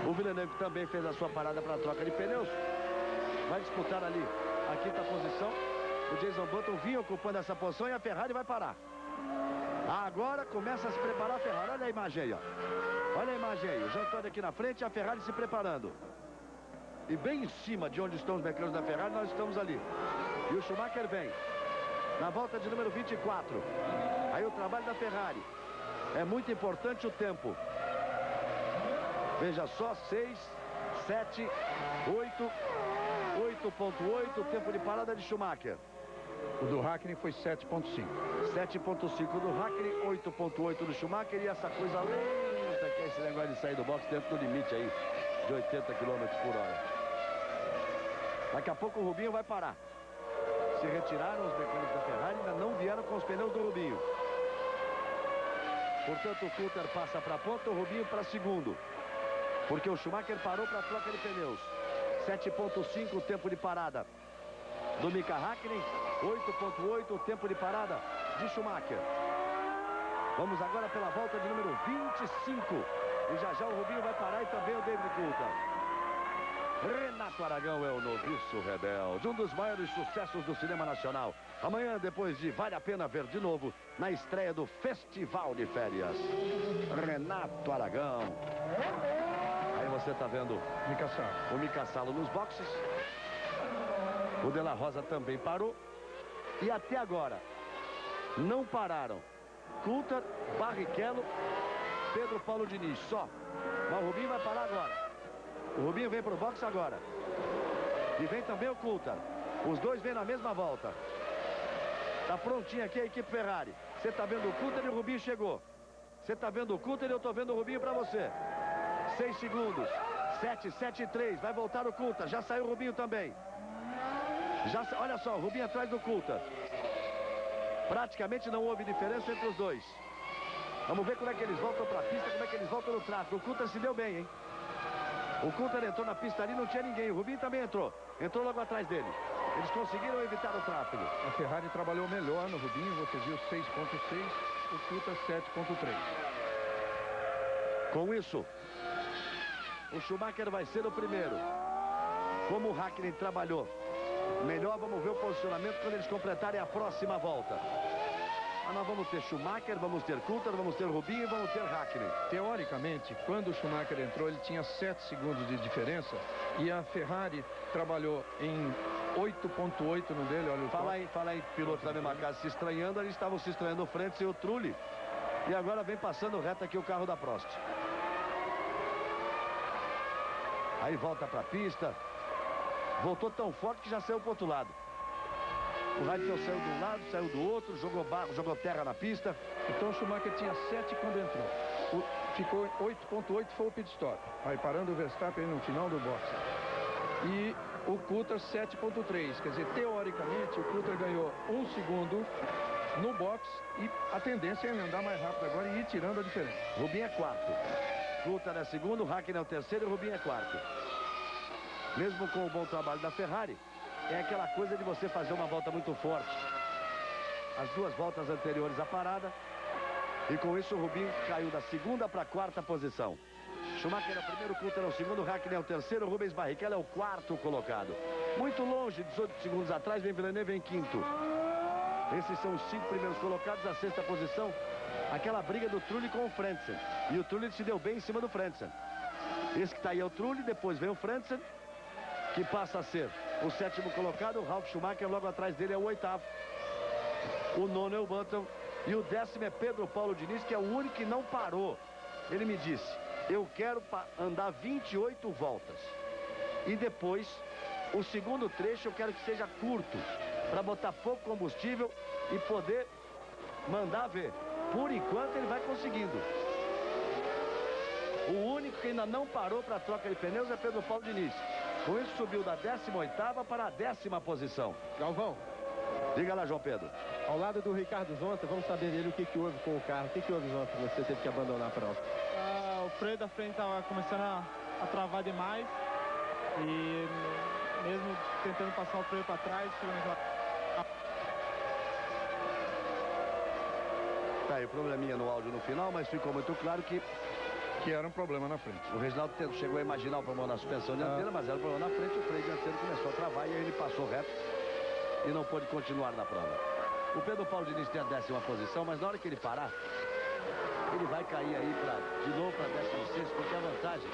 O Villeneuve também fez a sua parada para a troca de pneus. Vai disputar ali a quinta posição. O Jason Button vinha ocupando essa posição e a Ferrari vai parar. Agora começa a se preparar a Ferrari. Olha a imagem aí, ó. Olha a imagem aí. O Jean Todt aqui na frente e a Ferrari se preparando. E bem em cima de onde estão os mecânicos da Ferrari, nós estamos ali. E o Schumacher vem na volta de número 24. Aí o trabalho da Ferrari. É muito importante o tempo. Veja só, 6, 7, 8, 8.8, tempo de parada de Schumacher. O do Häkkinen foi 7.5. 7.5 do Häkkinen, 8.8 do Schumacher e essa coisa lenta que é esse negócio de sair do box dentro do limite aí de 80 km por hora. Daqui a pouco o Rubinho vai parar. Se retiraram os mecânicos da Ferrari, ainda não vieram com os pneus do Rubinho. Portanto, o Coulthard passa para a ponta, o Rubinho para segundo. Porque o Schumacher parou para a troca de pneus. 7.5 o tempo de parada do Mika Häkkinen. 8.8 o tempo de parada de Schumacher. Vamos agora pela volta de número 25. E já já o Rubinho vai parar e também o David Coulthard. Renato Aragão é o noviço rebelde, um dos maiores sucessos do cinema nacional. Amanhã, depois de Vale a Pena Ver de Novo, na estreia do Festival de Férias. Renato Aragão. Aí você tá vendo Mika Salo. o Mika Salo nos boxes. O De La Rosa também parou. E até agora, não pararam Coulthard, Barrichello, Pedro Paulo Diniz, só. Mas o Rubinho vai parar agora. O Rubinho vem para o box agora. E vem também o Coulthard. Os dois vêm na mesma volta. Tá prontinho aqui a equipe Ferrari. Você tá vendo o Coulthard e o Rubinho chegou. Você tá vendo o Coulthard e eu tô vendo o Rubinho para você. 6 segundos. 7, 7 e 3. Vai voltar o Coulthard. Já saiu o Rubinho também. Olha só, o Rubinho atrás do Coulthard. Praticamente não houve diferença entre os dois. Vamos ver como é que eles voltam para a pista, como é que eles voltam no tráfego. O Coulthard se deu bem, hein? O Coulthard entrou na pista ali, não tinha ninguém. O Rubinho também entrou. Entrou logo atrás dele. Eles conseguiram evitar o tráfego. A Ferrari trabalhou melhor no Rubinho, você viu 6.6, o Coulthard 7.3. Com isso, o Schumacher vai ser o primeiro. Como o Häkkinen trabalhou melhor, vamos ver o posicionamento quando eles completarem a próxima volta. Mas nós vamos ter Schumacher, vamos ter Coulthard, vamos ter Rubinho e vamos ter Hakkinen. Teoricamente, quando o Schumacher entrou, ele tinha 7 segundos de diferença e a Ferrari trabalhou em 8.8 no dele, olha o Fala em pilotos da mesma casa se estranhando, eles estavam se estranhando o Frentzen e o Trulli. E agora vem passando reto aqui o carro da Prost. Aí volta para a pista. Voltou tão forte que já saiu para o outro lado. O Heidfeld saiu de um lado, saiu do outro, jogou barro, jogou terra na pista. Então o Schumacher tinha 7 quando entrou. Ficou 8.8, foi o pit stop. Aí parando o Verstappen no final do boxe. E o Coulthard 7.3. Quer dizer, teoricamente, o Coulthard ganhou 1 segundo no box e a tendência é andar mais rápido agora e ir tirando a diferença. Rubinho é quarto. Coulthard é segundo, Hakkinen é o terceiro e Rubinho é quarto. Mesmo com o bom trabalho da Ferrari, é aquela coisa de você fazer uma volta muito forte. As 2 voltas anteriores à parada. E com isso o Rubinho caiu da segunda para a quarta posição. Schumacher é o primeiro, Coulthard é o segundo, Hakkinen é o terceiro, Rubens Barrichello é o quarto colocado. Muito longe, 18 segundos atrás, vem Villeneuve em quinto. Esses são os 5 primeiros colocados, a sexta posição. Aquela briga do Trulli com o Frentzen. E o Trulli se deu bem em cima do Frentzen. Esse que está aí é o Trulli, depois vem o Frentzen, que passa a ser o 7º colocado. O Ralf Schumacher, logo atrás dele, é o 8º. O 9º é o Button. E o 10º é Pedro Paulo Diniz, que é o único que não parou. Ele me disse, eu quero andar 28 voltas. E depois, o segundo trecho eu quero que seja curto, para botar pouco combustível e poder mandar ver. Por enquanto ele vai conseguindo. O único que ainda não parou para a troca de pneus é Pedro Paulo Diniz. Com isso subiu da 18ª para a 10ª posição. Galvão, diga lá, João Pedro. Ao lado do Ricardo Zonta, vamos saber dele o que houve com o carro. O que houve, Zonta, que você teve que abandonar a prova? O freio da frente estava começando a travar demais. E mesmo tentando passar o freio para trás, chegou naquela... Tá aí, probleminha no áudio no final, mas ficou muito claro que era um problema na frente. O Reginaldo chegou a imaginar o problema na suspensão dianteira, mas era um problema na frente, o freio dianteiro começou a travar e aí ele passou reto e não pôde continuar na prova. O Pedro Paulo Diniz tem a 10ª posição, mas na hora que ele parar, ele vai cair aí de novo para 16º, porque a vantagem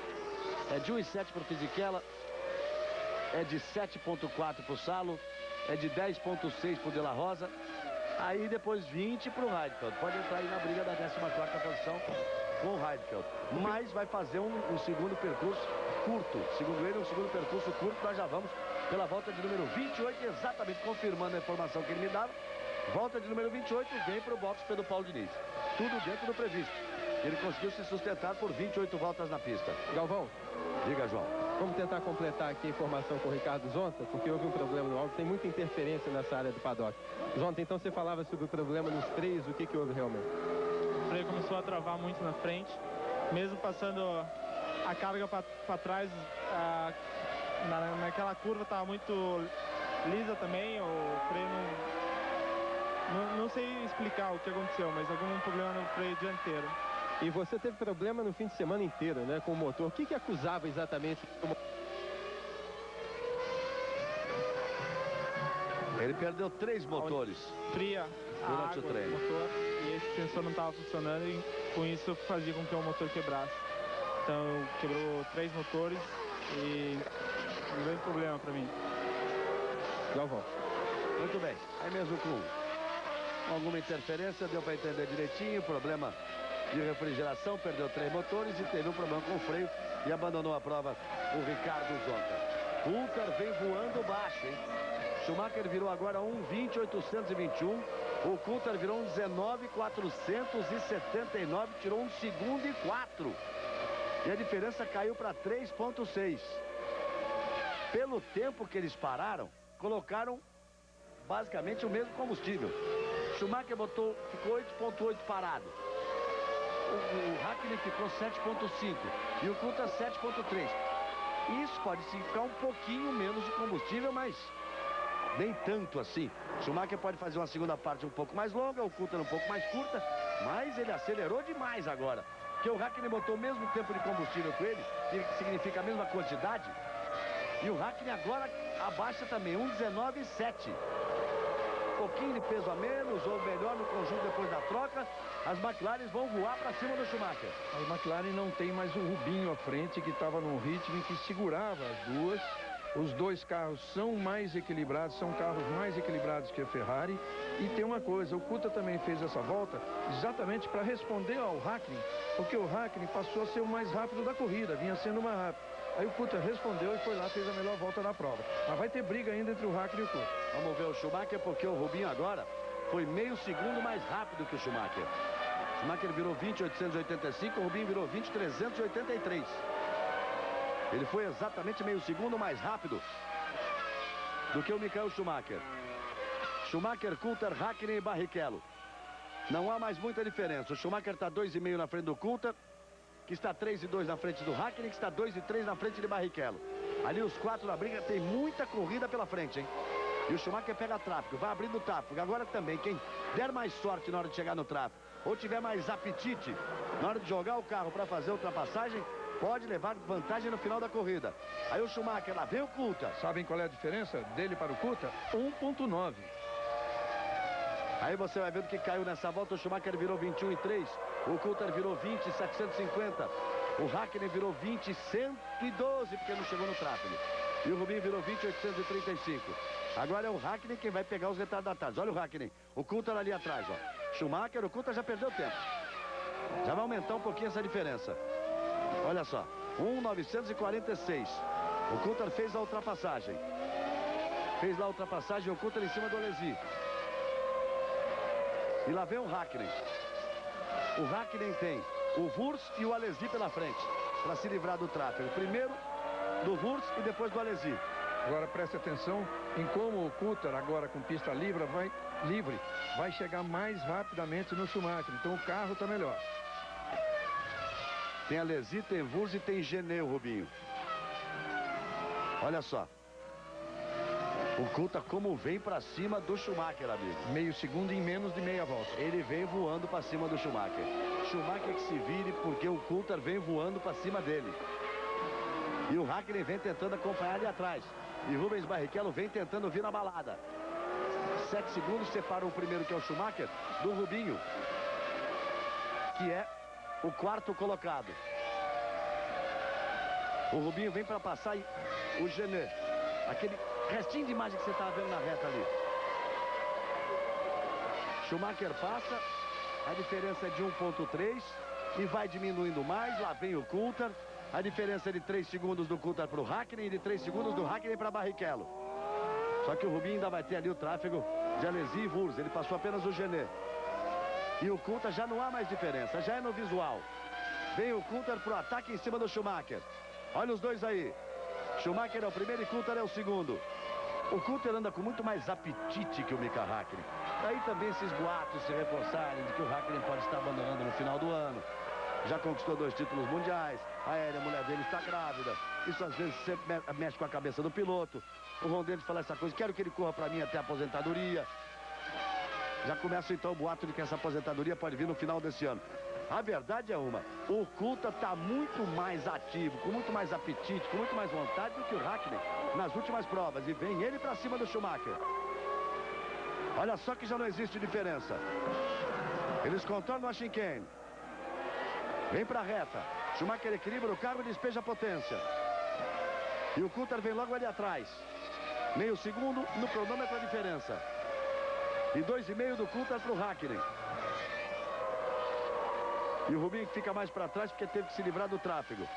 é de 1,7 para o Fisichella, é de 7.4 para o Salo, é de 10.6 para o De La Rosa, aí depois 20 para o Heidfeld. Pode entrar aí na briga da 14ª posição com o Heidfeld, mas vai fazer um segundo percurso curto. Segundo ele, um segundo percurso curto. Nós já vamos pela volta de número 28, exatamente confirmando a informação que ele me dava. Volta de número 28 e vem para o box Pedro Paulo Diniz. Tudo dentro do previsto. Ele conseguiu se sustentar por 28 voltas na pista. Galvão, diga, João. Vamos tentar completar aqui a informação com o Ricardo Zonta, porque houve um problema no áudio, tem muita interferência nessa área do paddock. Zonta, então você falava sobre o problema nos freios, o que houve realmente? O freio começou a travar muito na frente, mesmo passando a carga para trás, naquela curva estava muito lisa também, o freio não sei explicar o que aconteceu, mas algum problema no freio dianteiro. E você teve problema no fim de semana inteiro, né, com o motor. O que acusava exatamente? Ele perdeu 3 motores fria durante o treino. Motor, e esse sensor não estava funcionando e com isso fazia com que o motor quebrasse. Então quebrou 3 motores e um grande problema para mim. Galvão. Muito bem. Aí mesmo com alguma interferência, deu para entender direitinho, problema de refrigeração, perdeu 3 motores e teve um problema com o freio e abandonou a prova o Ricardo Zonta. Coulthard vem voando baixo, hein? Schumacher virou agora 1,20,821. O Coulthard virou 19,479, tirou 1 segundo e 4. E a diferença caiu para 3,6. Pelo tempo que eles pararam, colocaram basicamente o mesmo combustível. Schumacher ficou 8,8 parado. O Hakkinen ficou 7,5 e o Coulthard 7,3. Isso pode significar um pouquinho menos de combustível, mas nem tanto assim. Schumacher pode fazer uma segunda parte um pouco mais longa, o Coulthard um pouco mais curta, mas ele acelerou demais agora. Porque o Hakkinen botou o mesmo tempo de combustível com ele, que significa a mesma quantidade, e o Hakkinen agora abaixa também, 1,19,7. pouquinho de peso a menos, ou melhor no conjunto depois da troca, as McLaren vão voar para cima do Schumacher. A McLaren não tem mais o Rubinho à frente, que estava num ritmo em que segurava as duas. Os dois carros são mais equilibrados, são carros mais equilibrados que a Ferrari. E tem uma coisa, o Kuta também fez essa volta exatamente para responder ao Hakkinen, porque o Hakkinen passou a ser o mais rápido da corrida, vinha sendo mais rápido. Aí o Kuta respondeu e foi lá, fez a melhor volta da prova. Mas vai ter briga ainda entre o Hakkinen e o Kuta. Vamos ver o Schumacher, porque o Rubinho agora foi meio segundo mais rápido que o Schumacher. O Schumacher virou 20.885, o Rubinho virou 20.383. Ele foi exatamente meio segundo mais rápido do que o Michael Schumacher. Schumacher, Coulter, Hakkinen e Barrichello. Não há mais muita diferença. O Schumacher está 2,5 na frente do Coulter, que está 3,2 na frente do Hakkinen, que está 2,3 na frente de Barrichello. Ali os quatro na briga, tem muita corrida pela frente, hein? E o Schumacher pega tráfego, vai abrindo o tráfego. Agora também, quem der mais sorte na hora de chegar no tráfego, ou tiver mais apetite na hora de jogar o carro para fazer a ultrapassagem, pode levar vantagem no final da corrida. Aí o Schumacher, lá vem o Coulter. Sabem qual é a diferença dele para o Kuta? 1,9. Aí você vai vendo que caiu nessa volta. O Schumacher virou 21,3. O Coulter virou 20,750. O Hakkinen virou 20,112, porque não chegou no tráfego. E o Rubinho virou 20,835. Agora é o Hakkinen quem vai pegar os retardatários. Olha o Hakkinen. O Coulter ali atrás, ó. Schumacher, o Coulter já perdeu tempo. Já vai aumentar um pouquinho essa diferença. Olha só, 1,946. O Coulter fez a ultrapassagem. Fez lá a ultrapassagem, o Coulter em cima do Alesi. E lá vem o Hakkinen. O Hakkinen tem o Wurz e o Alesi pela frente, para se livrar do tráfego. Primeiro do Wurz e depois do Alesi. Agora preste atenção em como o Coulter, agora com pista livre, vai chegar mais rapidamente no Schumacher. Então o carro está melhor. Tem Alesi, tem Wurz e tem Genet, o Rubinho. Olha só. O Coulter como vem para cima do Schumacher, amigo. Meio segundo em menos de meia volta. Ele vem voando para cima do Schumacher. Schumacher que se vire, porque o Coulter vem voando para cima dele. E o Hakkinen vem tentando acompanhar ali atrás. E Rubens Barrichello vem tentando vir na balada. 7 segundos separam o primeiro, que é o Schumacher, do Rubinho, que é o quarto colocado. O Rubinho vem para passar e o Genet. Aquele restinho de imagem que você estava vendo na reta ali. Schumacher passa. A diferença é de 1,3 e vai diminuindo mais. Lá vem o Coulter. A diferença é de 3 segundos do Coulter para o Hakkinen e de 3 segundos do Hakkinen para Barrichello. Só que o Rubinho ainda vai ter ali o tráfego de Alesi e Wurz. Ele passou apenas o Genet. E o Coulter já não há mais diferença, já é no visual. Vem o Coulter pro ataque em cima do Schumacher. Olha os dois aí. Schumacher é o primeiro e Coulter é o segundo. O Coulter anda com muito mais apetite que o Mika Hakkinen. Daí também esses boatos se reforçarem de que o Hakkinen pode estar abandonando no final do ano. Já conquistou 2 títulos mundiais. A mulher dele está grávida. Isso às vezes sempre mexe com a cabeça do piloto. O Ron Dennis fala essa coisa, quero que ele corra para mim até a aposentadoria. Já começa então o boato de que essa aposentadoria pode vir no final desse ano. A verdade é uma, o Coulter está muito mais ativo, com muito mais apetite, com muito mais vontade do que o Hakkinen nas últimas provas. E vem ele para cima do Schumacher. Olha só que já não existe diferença. Eles contornam a chicane. Vem para a reta. Schumacher equilibra o carro e despeja a potência. E o Coulter vem logo ali atrás. Meio segundo no cronômetro a diferença. E 2,5 do Coulter para o Hakkinen. E o Rubinho fica mais para trás porque teve que se livrar do tráfego.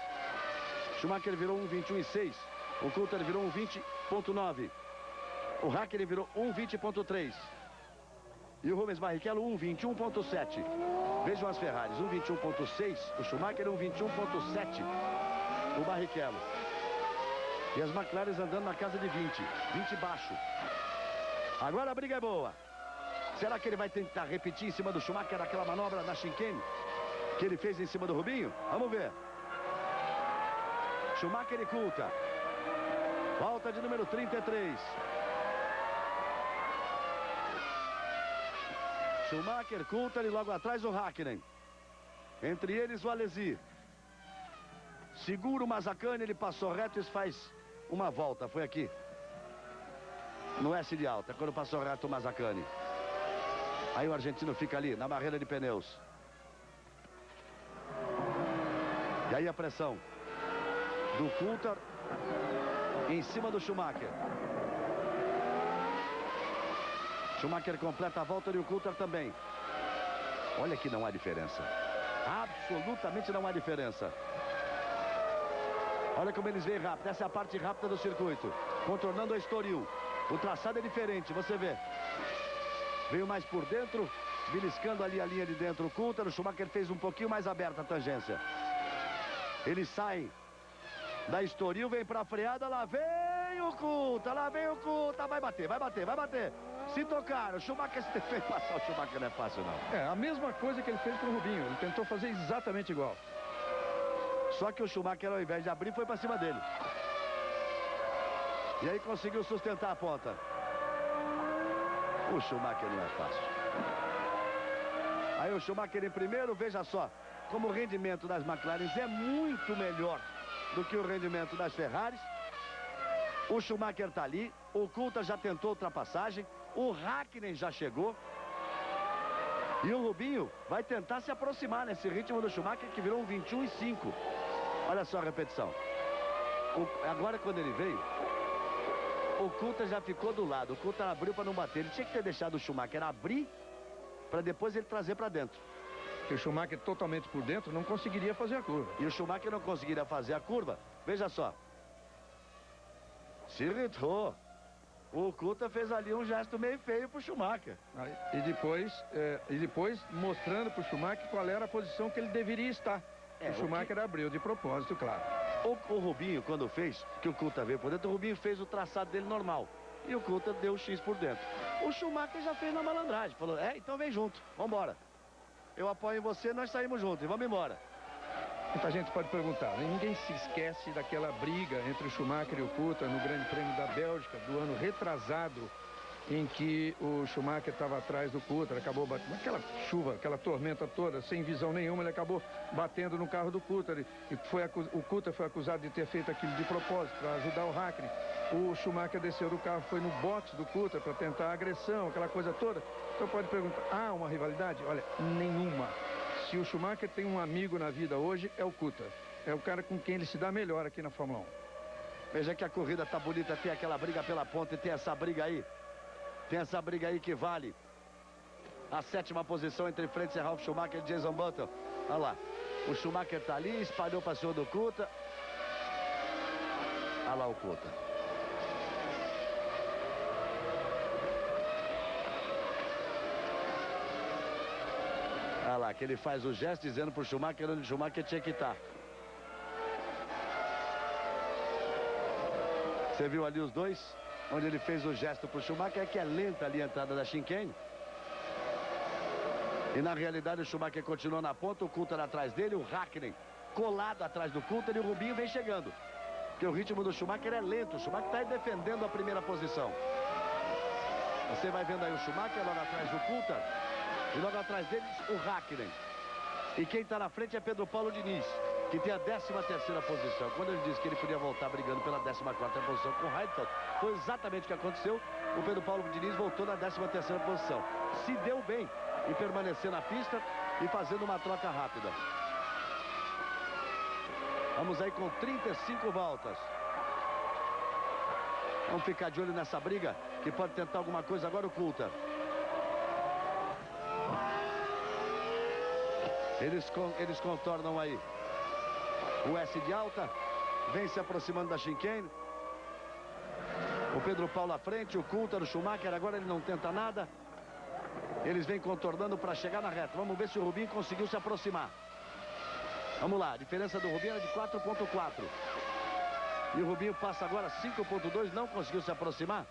Schumacher virou 1,21,6. O Coulter virou 1,20,9. O Hakkinen virou 1,20,3. E o Rubens Barrichello 1,21,7. Vejam as Ferraris, 1,21,6. O Schumacher 1,21,7. O Barrichello. E as McLaren andando na casa de 20. 20 baixo. Agora a briga é boa. Será que ele vai tentar repetir em cima do Schumacher aquela manobra na chicane que ele fez em cima do Rubinho? Vamos ver. Schumacher e Coulter. Volta de número 33. Schumacher, Coulter e logo atrás o Hakkinen. Entre eles o Alesi. Segura o Mazzacane, ele passou reto e faz uma volta. Foi aqui. no S de alta, quando passou reto o Mazzacani. Aí o argentino fica ali, na barreira de pneus. E aí a pressão do Coulthard em cima do Schumacher. Schumacher completa a volta e o Coulthard também. Olha que não há diferença. Absolutamente não há diferença. Olha como eles vêm rápido. Essa é a parte rápida do circuito. Contornando a Estoril. O traçado é diferente, você vê. Veio mais por dentro, beliscando ali a linha de dentro o Coulthard. O Schumacher fez um pouquinho mais aberta a tangência. Ele sai da Estoril, vem pra freada, lá vem o Coulthard, lá vem o Coulthard. Vai bater, vai bater, vai bater. Se tocar, o Schumacher se fez passar, o Schumacher não é fácil não. É, a mesma coisa que ele fez com o Rubinho. Ele tentou fazer exatamente igual. Só que o Schumacher, ao invés de abrir, foi pra cima dele. E aí conseguiu sustentar a ponta. O Schumacher não é fácil. Aí o Schumacher em primeiro, veja só, como o rendimento das McLaren é muito melhor do que o rendimento das Ferraris. O Schumacher está ali, o Coulthard já tentou ultrapassagem, o Hakkinen já chegou. E o Rubinho vai tentar se aproximar nesse ritmo do Schumacher, que virou um 21,5. Olha só a repetição. Agora quando ele veio, o Coulthard já ficou do lado. O Coulthard abriu para não bater. Ele tinha que ter deixado o Schumacher abrir para depois ele trazer para dentro. Porque o Schumacher totalmente por dentro não conseguiria fazer a curva. E o Schumacher não conseguiria fazer a curva. Veja só. Se irritou. O Coulthard fez ali um gesto meio feio pro Schumacher. E depois mostrando pro Schumacher qual era a posição que ele deveria estar. O Schumacher abriu de propósito, claro. O Rubinho, quando fez, que o Coulthard veio por dentro, o Rubinho fez o traçado dele normal. E o Coulthard deu o X por dentro. O Schumacher já fez na malandragem. Falou, então vem junto, vambora. Eu apoio em você, nós saímos juntos e vamos embora. Muita gente pode perguntar, né? Ninguém se esquece daquela briga entre o Schumacher e o Coulthard no Grande Prêmio da Bélgica, do ano retrasado, em que o Schumacher estava atrás do Coulthard, acabou batendo, aquela chuva, aquela tormenta toda, sem visão nenhuma, ele acabou batendo no carro do Coulthard, e o Coulthard foi acusado de ter feito aquilo de propósito, para ajudar o Hakkinen. O Schumacher desceu do carro, foi no box do Coulthard para tentar a agressão, aquela coisa toda. Então pode perguntar, há uma rivalidade? Olha, nenhuma. Se o Schumacher tem um amigo na vida hoje, é o Coulthard. É o cara com quem ele se dá melhor aqui na Fórmula 1. Veja que a corrida tá bonita, tem aquela briga pela ponta e tem essa briga aí. Tem essa briga aí que vale a 7ª posição entre Frentzen, Ralf Schumacher e Jason Button. Olha lá, o Schumacher tá ali, espalhou para cima do Coulthard. Olha lá o Coulthard. Olha lá, que ele faz o gesto dizendo pro Schumacher onde o Schumacher tinha que estar. Você viu ali os dois? Onde ele fez o gesto pro Schumacher, que é lenta ali a entrada da chicane. E na realidade o Schumacher continuou na ponta, o Coulthard atrás dele, o Hakkinen colado atrás do Coulthard e o Rubinho vem chegando. Porque o ritmo do Schumacher é lento, o Schumacher está aí defendendo a primeira posição. Você vai vendo aí o Schumacher logo atrás do Coulthard e logo atrás deles o Hakkinen. E quem está na frente é Pedro Paulo Diniz, que tem a 13ª posição. Quando ele disse que ele podia voltar brigando pela 14ª posição com o Heidfeld, foi exatamente o que aconteceu. O Pedro Paulo Diniz voltou na 13ª posição. Se deu bem em permanecer na pista e fazendo uma troca rápida. Vamos aí com 35 voltas. Vamos ficar de olho nessa briga, que pode tentar alguma coisa agora o Coulthard. Eles contornam aí o S de alta, vem se aproximando da chicane. O Pedro Paulo à frente, o Coulthard, o Schumacher, agora ele não tenta nada. Eles vêm contornando para chegar na reta. Vamos ver se o Rubinho conseguiu se aproximar. Vamos lá, a diferença do Rubinho era de 4,4. E o Rubinho passa agora 5,2, não conseguiu se aproximar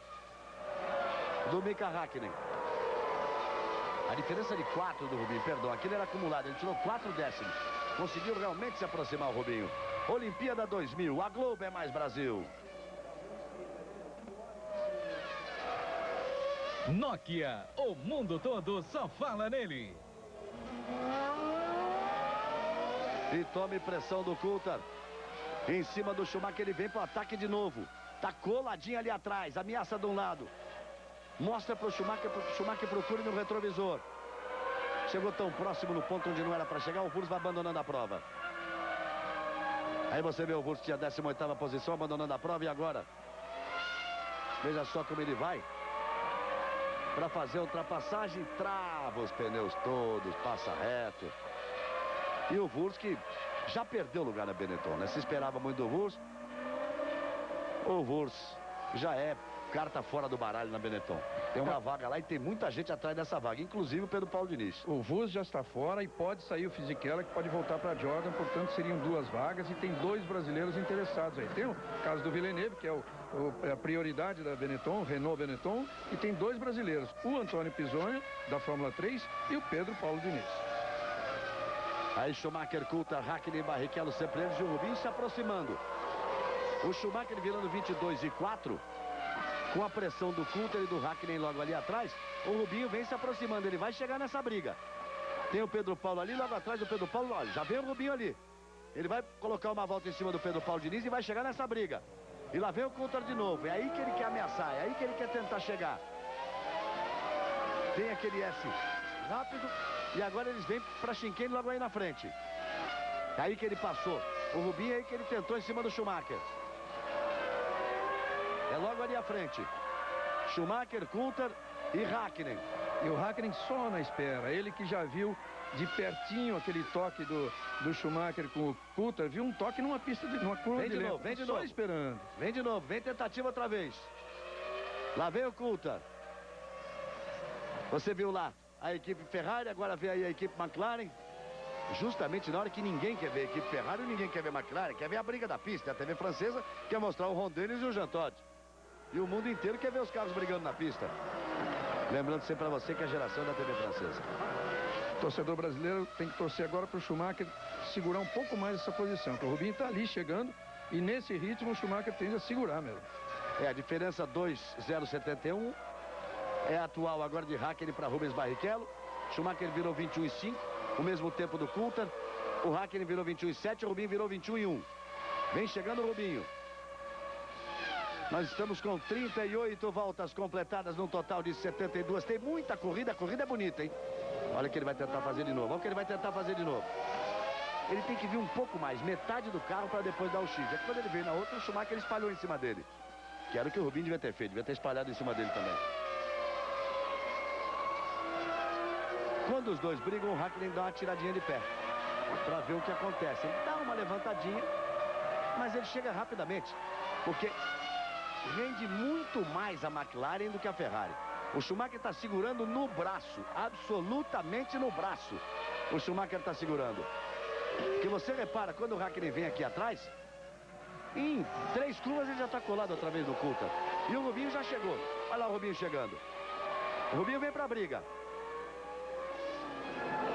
do Mika Hakkinen. A diferença de 4 do Rubinho, perdão, aquilo era acumulado, ele tirou 4 décimos. Conseguiu realmente se aproximar o Rubinho. Olimpíada 2000, a Globo é mais Brasil. Nokia, o mundo todo só fala nele. E tome pressão do Coulthard. Em cima do Schumacher, ele vem para o ataque de novo. Tá coladinho ali atrás, ameaça de um lado. Mostra para o Schumacher procure no retrovisor. Chegou tão próximo no ponto onde não era para chegar, o Wurz vai abandonando a prova. Aí você vê o Wurz tinha a 18ª posição, abandonando a prova, e agora? Veja só como ele vai. Para fazer a ultrapassagem, trava os pneus todos, passa reto. E o Wurz que já perdeu lugar na Benetton, né? Se esperava muito do Wurz. O Wurz já é carta fora do baralho na Benetton. Tem uma vaga lá e tem muita gente atrás dessa vaga, inclusive o Pedro Paulo Diniz. O Wurz já está fora e pode sair o Fisichella, que pode voltar para a Jordan, portanto seriam 2 vagas e tem 2 brasileiros interessados aí. Tem o caso do Villeneuve, que é a prioridade da Benetton, Renault Benetton, e tem 2 brasileiros, o Antônio Pisonha, da Fórmula 3, e o Pedro Paulo Diniz. Aí Schumacher, Coulthard, Hakkinen, Barrichello, sempre eles, e o Rubinho se aproximando. O Schumacher virando 22,4. Com a pressão do Coulthard e do Hakkinen logo ali atrás, o Rubinho vem se aproximando, ele vai chegar nessa briga. Tem o Pedro Paulo ali, logo atrás do Pedro Paulo, olha, já vem o Rubinho ali. Ele vai colocar uma volta em cima do Pedro Paulo Diniz e vai chegar nessa briga. E lá vem o Coulthard de novo, é aí que ele quer ameaçar, é aí que ele quer tentar chegar. Tem aquele S rápido e agora eles vêm para Chinquene logo aí na frente. É aí que ele passou. O Rubinho é aí que ele tentou em cima do Schumacher. É logo ali à frente. Schumacher, Coulthard e Hakkinen. E o Hakkinen só na espera. Ele que já viu de pertinho aquele toque do Schumacher com o Coulthard. Viu um toque numa pista, numa curva vem de novo, vem de novo. Só esperando. Vem de novo, vem tentativa outra vez. Lá vem o Coulthard. Você viu lá a equipe Ferrari, agora vê aí a equipe McLaren. Justamente na hora que ninguém quer ver a equipe Ferrari, ninguém quer ver a McLaren, quer ver a briga da pista. A TV francesa quer mostrar o Ron Dennis e o Jean Todt. E o mundo inteiro quer ver os carros brigando na pista. Lembrando sempre para você que é a geração da TV francesa. O torcedor brasileiro tem que torcer agora para o Schumacher segurar um pouco mais essa posição. Porque o Rubinho está ali chegando e nesse ritmo o Schumacher tende a segurar mesmo. É, a diferença 2,071 é atual agora de Hakkinen para Rubens Barrichello. Schumacher virou 21,5, o mesmo tempo do Coulthard. O Hakkinen virou 21,7, o Rubinho virou 21,1. Vem chegando o Rubinho. Nós estamos com 38 voltas completadas num total de 72. Tem muita corrida, a corrida é bonita, hein? Olha o que ele vai tentar fazer de novo. Olha o que ele vai tentar fazer de novo. Ele tem que vir um pouco mais, metade do carro para depois dar o X. É que quando ele veio na outra, o Schumacher espalhou em cima dele. Que era o que o Rubinho devia ter feito, devia ter espalhado em cima dele também. Quando os dois brigam, o Hakkinen dá uma tiradinha de pé para ver o que acontece. Ele dá uma levantadinha, mas ele chega rapidamente, porque rende muito mais a McLaren do que a Ferrari. O Schumacher está segurando no braço, absolutamente no braço. O Schumacher está segurando. Que você repara, quando o Hakkinen vem aqui atrás, em 3 curvas ele já está colado outra vez no Coulthard. E o Rubinho já chegou. Olha lá o Rubinho chegando. O Rubinho vem para a briga.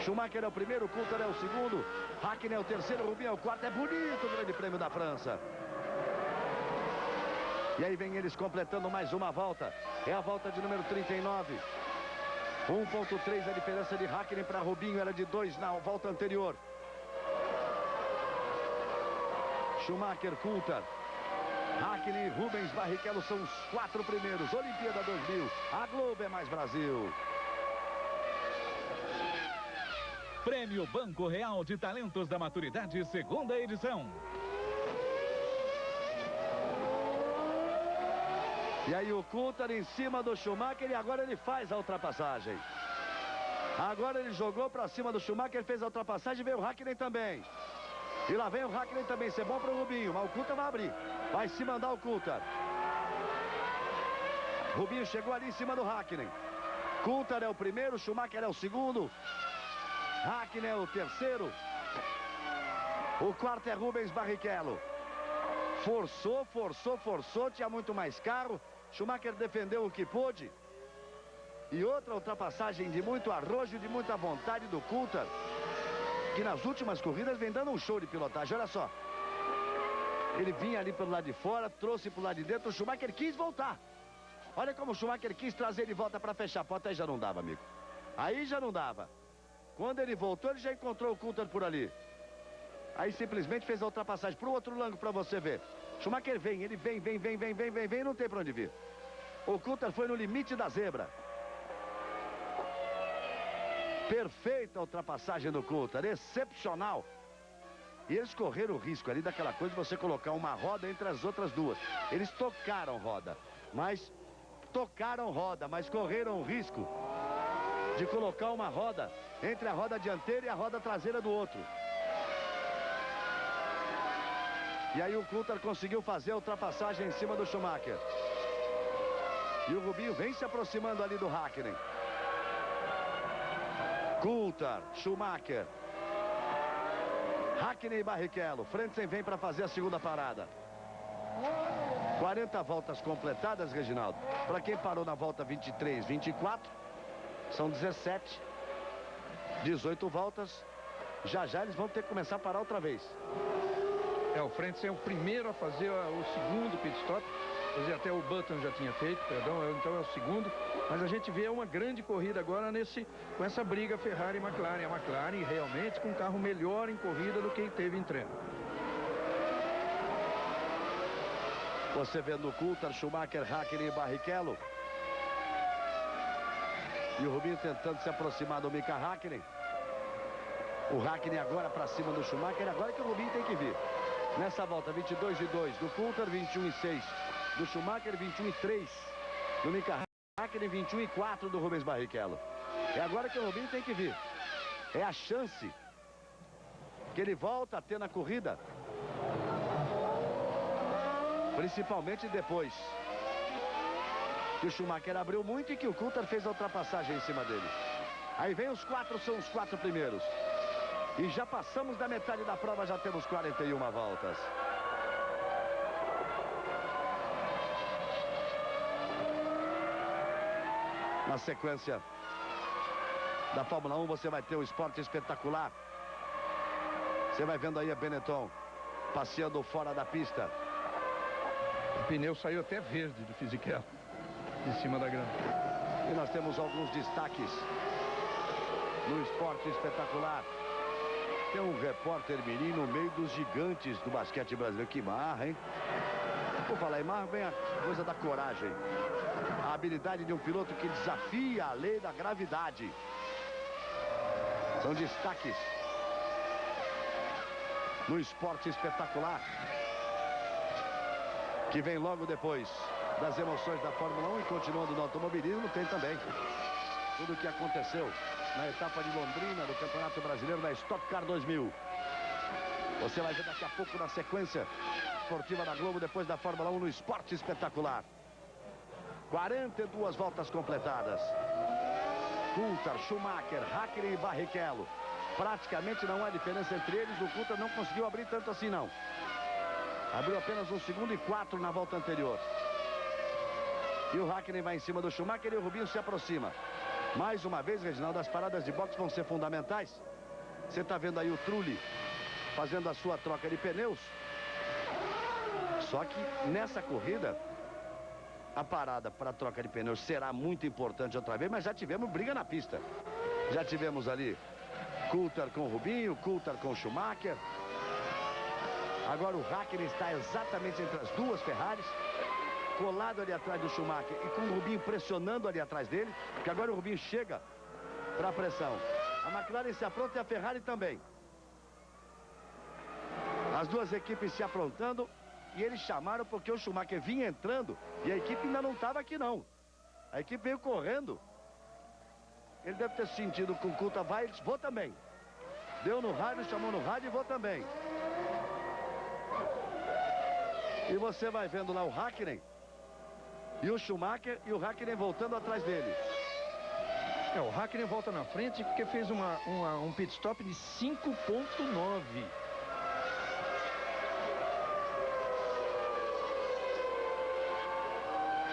Schumacher é o primeiro, Coulthard é o segundo, Hakkinen é o terceiro, Rubinho é o quarto. É bonito o Grande Prêmio da França. E aí vem eles completando mais uma volta. É a volta de número 39. 1,3 a diferença de Hakkinen para Rubinho, era de 2 na volta anterior. Schumacher, Coulthard, Hakkinen e Rubens Barrichello são os 4 primeiros. Olimpíada 2000, a Globo é mais Brasil. Prêmio Banco Real de Talentos da Maturidade, 2ª edição. E aí o Coulthard em cima do Schumacher e agora ele faz a ultrapassagem. Agora ele jogou para cima do Schumacher, fez a ultrapassagem e veio o Hakkinen também. E lá vem o Hakkinen também, isso é bom para o Rubinho, mas o Coulthard vai abrir. Vai se mandar o Coulthard. Rubinho chegou ali em cima do Hakkinen. Coulthard é o primeiro, Schumacher é o segundo. Hakkinen é o terceiro. O quarto é Rubens Barrichello. Forçou, forçou, forçou, tinha muito mais carro. Schumacher defendeu o que pôde. E outra ultrapassagem de muito arrojo, de muita vontade do Coulthard, que nas últimas corridas vem dando um show de pilotagem. Olha só. Ele vinha ali pelo lado de fora, trouxe pro lado de dentro. O Schumacher quis voltar. Olha como o Schumacher quis trazer ele de volta para fechar a porta. Aí já não dava, amigo. Aí já não dava. Quando ele voltou, ele já encontrou o Coulthard por ali. Aí simplesmente fez a ultrapassagem pro outro ângulo para você ver. Schumacher vem, ele vem, não tem para onde vir. O Coulthard foi no limite da zebra. Perfeita a ultrapassagem do Coulthard, excepcional. E eles correram o risco ali daquela coisa de você colocar uma roda entre as outras duas. Eles tocaram roda, mas correram o risco de colocar uma roda entre a roda dianteira e a roda traseira do outro. E aí o Coulthard conseguiu fazer a ultrapassagem em cima do Schumacher. E o Rubinho vem se aproximando ali do Häkkinen. Coulthard, Schumacher, Häkkinen e Barrichello. Frentzen vem para fazer a segunda parada. 40 voltas completadas, Reginaldo. Para quem parou na volta 23, 24, são 17, 18 voltas. Já eles vão ter que começar a parar outra vez. O Frentzen é o primeiro a fazer o segundo pit stop. Quer dizer, até o Button já tinha feito, perdão, então é o segundo. Mas a gente vê uma grande corrida agora com essa briga Ferrari e McLaren. A McLaren realmente com um carro melhor em corrida do que teve em treino. Você vendo o Coulthard, Schumacher, Häkkinen e Barrichello. E o Rubinho tentando se aproximar do Mika Häkkinen. O Häkkinen agora para cima do Schumacher. Agora que o Rubinho tem que vir. Nessa volta 22-2 do Coulthard, 21-6 do Schumacher, 21-3 do Mika Häkkinen, 21-4 do Rubens Barrichello. É agora que o Rubinho tem que vir. É a chance que ele volta a ter na corrida. Principalmente depois que o Schumacher abriu muito e que o Coulthard fez a ultrapassagem em cima dele. Aí vem os quatro, são os 4 primeiros. E já passamos da metade da prova, já temos 41 voltas. Na sequência da Fórmula 1, você vai ter o esporte espetacular. Você vai vendo aí a Benetton passeando fora da pista. O pneu saiu até verde do Fisichella, em cima da grama. E nós temos alguns destaques no esporte espetacular. Tem um repórter mirim no meio dos gigantes do basquete brasileiro. Que marra, hein? Por falar em marra, vem a coisa da coragem. A habilidade de um piloto que desafia a lei da gravidade. São destaques no esporte espetacular, que vem logo depois das emoções da Fórmula 1 e continuando no automobilismo, tem também tudo o que aconteceu na etapa de Londrina do Campeonato Brasileiro da Stock Car 2000. Você vai ver daqui a pouco na sequência esportiva da Globo, depois da Fórmula 1 no esporte espetacular. 42 voltas completadas. Coulthard, Schumacher, Häkkinen e Barrichello. Praticamente não há diferença entre eles. O Coulthard não conseguiu abrir tanto assim, não. Abriu apenas 1 segundo e 4 na volta anterior. E o Häkkinen vai em cima do Schumacher e o Rubinho se aproxima. Mais uma vez, Reginaldo, as paradas de boxe vão ser fundamentais. Você está vendo aí o Trulli fazendo a sua troca de pneus. Só que nessa corrida, a parada para a troca de pneus será muito importante outra vez, mas já tivemos briga na pista. Já tivemos ali Coulthard com o Rubinho, Coulthard com o Schumacher. Agora o Häkkinen está exatamente entre as duas Ferraris, colado ali atrás do Schumacher e com o Rubinho pressionando ali atrás dele, porque agora o Rubinho chega para a pressão. A McLaren se apronta e a Ferrari também. As duas equipes se aprontando e eles chamaram porque o Schumacher vinha entrando e a equipe ainda não estava aqui, não. A equipe veio correndo. Ele deve ter sentido com o Coulthard, vai, eles vou também. Deu no rádio, chamou no rádio e vou também. E você vai vendo lá o Häkkinen e o Schumacher e o Häkkinen voltando atrás dele. O Häkkinen volta na frente porque fez um pit stop de 5.9.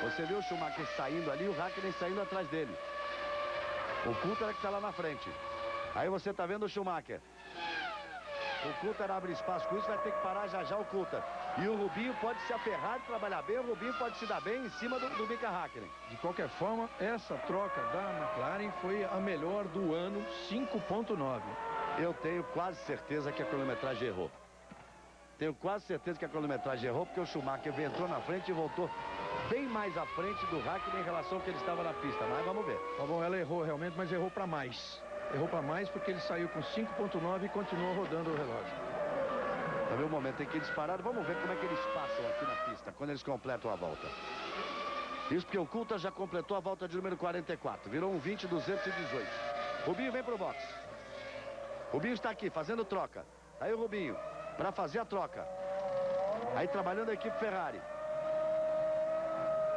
Você viu o Schumacher saindo ali e o Häkkinen saindo atrás dele. O Coulthard é que está lá na frente. Aí você está vendo o Schumacher. O Coulthard abre espaço com isso, vai ter que parar já o Coulthard. E o Rubinho pode se aferrar e trabalhar bem, o Rubinho pode se dar bem em cima do Mika Häkkinen. De qualquer forma, essa troca da McLaren foi a melhor do ano, 5.9. Eu tenho quase certeza que a cronometragem errou. Tenho quase certeza que a cronometragem errou, porque o Schumacher entrou na frente e voltou bem mais à frente do Hakkinen em relação ao que ele estava na pista, mas vamos ver. Tá bom, ela errou realmente, mas errou para mais. Errou para mais porque ele saiu com 5.9 e continuou rodando o relógio. Tá vendo o momento em que eles pararam? Vamos ver como é que eles passam aqui na pista, quando eles completam a volta. Isso porque o Coulthard já completou a volta de número 44. Virou um 20.218. Rubinho vem pro box. Rubinho está aqui, fazendo troca. Aí o Rubinho, para fazer a troca. Aí trabalhando a equipe Ferrari.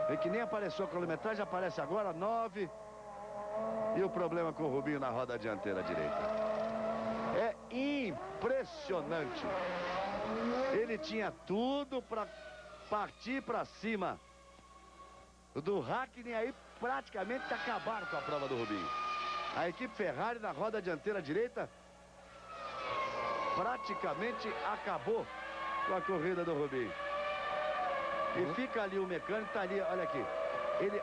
Vê que nem apareceu a cronometragem, aparece agora 9. E o problema com o Rubinho na roda dianteira direita. É impressionante. Ele tinha tudo para partir para cima do Hakkinen, aí praticamente acabaram com a prova do Rubinho. A equipe Ferrari na roda dianteira direita praticamente acabou com a corrida do Rubinho. E fica ali o mecânico, tá ali, olha aqui.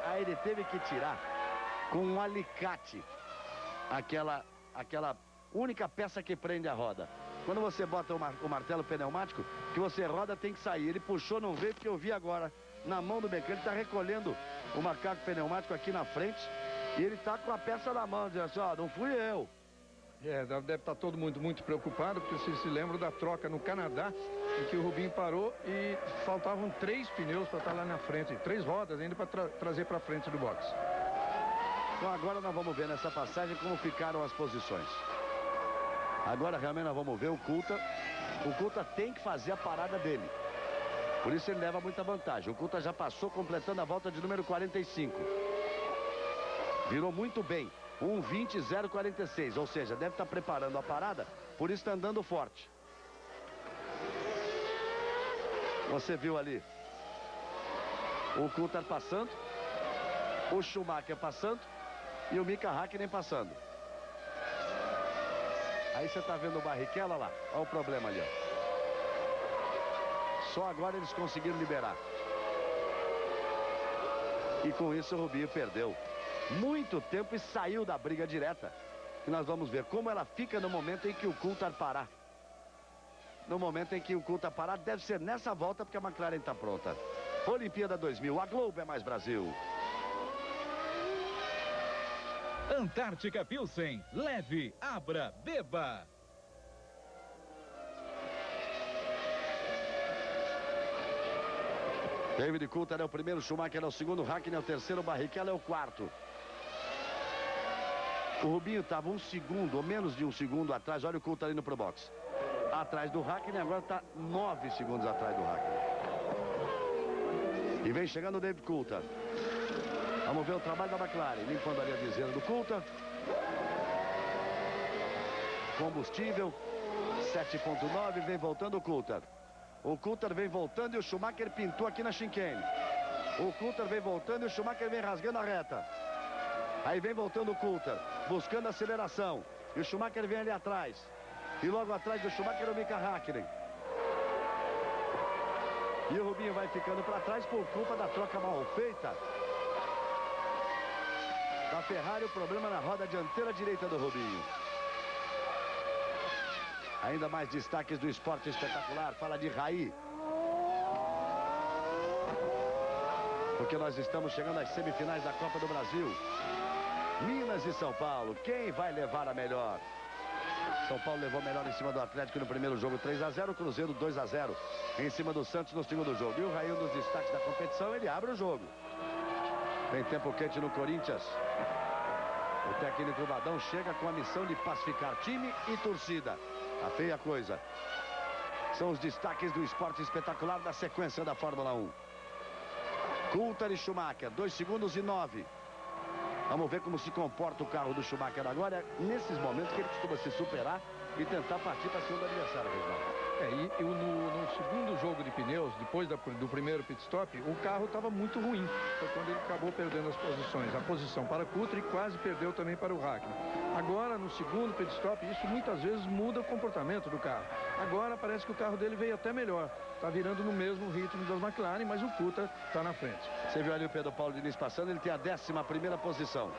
Aí ele teve que tirar com um alicate aquela única peça que prende a roda. Quando você bota o martelo pneumático, que você roda tem que sair. Ele puxou, não veio, porque eu vi agora na mão do mecânico, está recolhendo o macaco pneumático aqui na frente. E ele está com a peça na mão, dizendo assim, ó, não fui eu. Deve estar todo mundo muito preocupado, porque vocês se lembram da troca no Canadá, em que o Rubinho parou e faltavam 3 pneus para estar lá na frente, 3 rodas ainda para trazer para frente do box. Então agora nós vamos ver nessa passagem como ficaram as posições. Agora realmente nós vamos ver o Coulthard. O Coulthard tem que fazer a parada dele. Por isso ele leva muita vantagem. O Coulthard já passou completando a volta de número 45. Virou muito bem. 1:20.046, ou seja, deve estar preparando a parada, por isso está andando forte. Você viu ali o Coulthard passando, o Schumacher passando e o Mika Hakkinen passando. Aí você está vendo o Barrichello lá, olha o problema ali, ó. Só agora eles conseguiram liberar. E com isso o Rubinho perdeu muito tempo e saiu da briga direta. E nós vamos ver como ela fica no momento em que o Coulthard parar. No momento em que o Coulthard parar, deve ser nessa volta, porque a McLaren está pronta. Olimpíada 2000, a Globo é mais Brasil. Antártica Pilsen, leve, abra, beba. David Coulthard é o primeiro, Schumacher é o segundo, Hakkinen é o terceiro, Barrichello é o quarto. O Rubinho estava 1 segundo, ou menos de 1 segundo atrás. Olha o Coulthard indo pro box. Atrás do Hakkinen, agora está 9 segundos atrás do Hakkinen. E vem chegando o David Coulthard. Vamos ver o trabalho da McLaren. Limpando ali a viseira do Coulthard. Combustível. 7.9, vem voltando o Coulthard. O Coulthard vem voltando e o Schumacher pintou aqui na chicane. O Coulthard vem voltando e o Schumacher vem rasgando a reta. Aí vem voltando o Coulthard, buscando aceleração. E o Schumacher vem ali atrás. E logo atrás do Schumacher o Mika Hakkinen. E o Rubinho vai ficando para trás por culpa da troca mal feita da Ferrari. O problema na roda dianteira direita do Rubinho. Ainda mais destaques do esporte espetacular. Fala de Raí. Porque nós estamos chegando às semifinais da Copa do Brasil. Minas e São Paulo, quem vai levar a melhor? São Paulo levou melhor em cima do Atlético no primeiro jogo, 3-0, Cruzeiro 2-0 em cima do Santos no segundo jogo. E o Raí, um dos destaques da competição, ele abre o jogo. Tem tempo quente no Corinthians. O técnico Vadão chega com a missão de pacificar time e torcida. Tá feia a coisa. São os destaques do esporte espetacular da sequência da Fórmula 1. Coulthard e Schumacher, 2 segundos e 9. Vamos ver como se comporta o carro do Schumacher agora. É nesses momentos que ele costuma se superar e tentar partir para cima do adversário, Reginaldo. E no segundo jogo de pneus, depois do primeiro pit stop, o carro estava muito ruim. Foi quando ele acabou perdendo as posições. A posição para o Coulthard e quase perdeu também para o Hakkinen. Agora, no segundo pit stop, isso muitas vezes muda o comportamento do carro. Agora parece que o carro dele veio até melhor. Está virando no mesmo ritmo das McLaren, mas o Coulthard está na frente. Você viu ali o Pedro Paulo Diniz passando, ele tem a 11ª posição.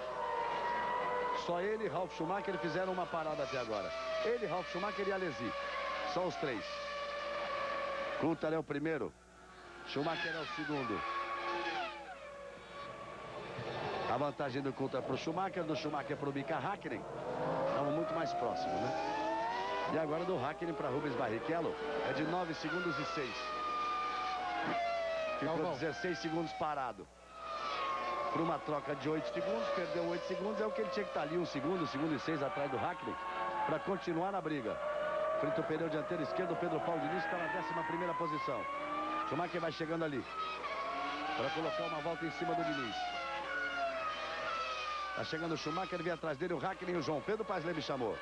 Só ele e Ralf Schumacher fizeram uma parada até agora. Ele, Ralf Schumacher e Alesi. Só os 3. Coulthard é o primeiro. Schumacher é o segundo. A vantagem do Coulthard para o Schumacher, do Schumacher para o Mika Häkkinen. Estamos muito mais próximos, né? E agora do Häkkinen para Rubens Barrichello é de 9 segundos e 6. Ficou 16 segundos parado. Por uma troca de 8 segundos, perdeu 8 segundos, é o que ele tinha que estar ali, 1 segundo e 6 atrás do Häkkinen, para continuar na briga. Frente o pneu dianteiro esquerdo, Pedro Paulo Diniz está na 11ª posição. Schumacher vai chegando ali para colocar uma volta em cima do Diniz. Está chegando o Schumacher, vem atrás dele o Häkkinen e o João Pedro Pasley me chamou.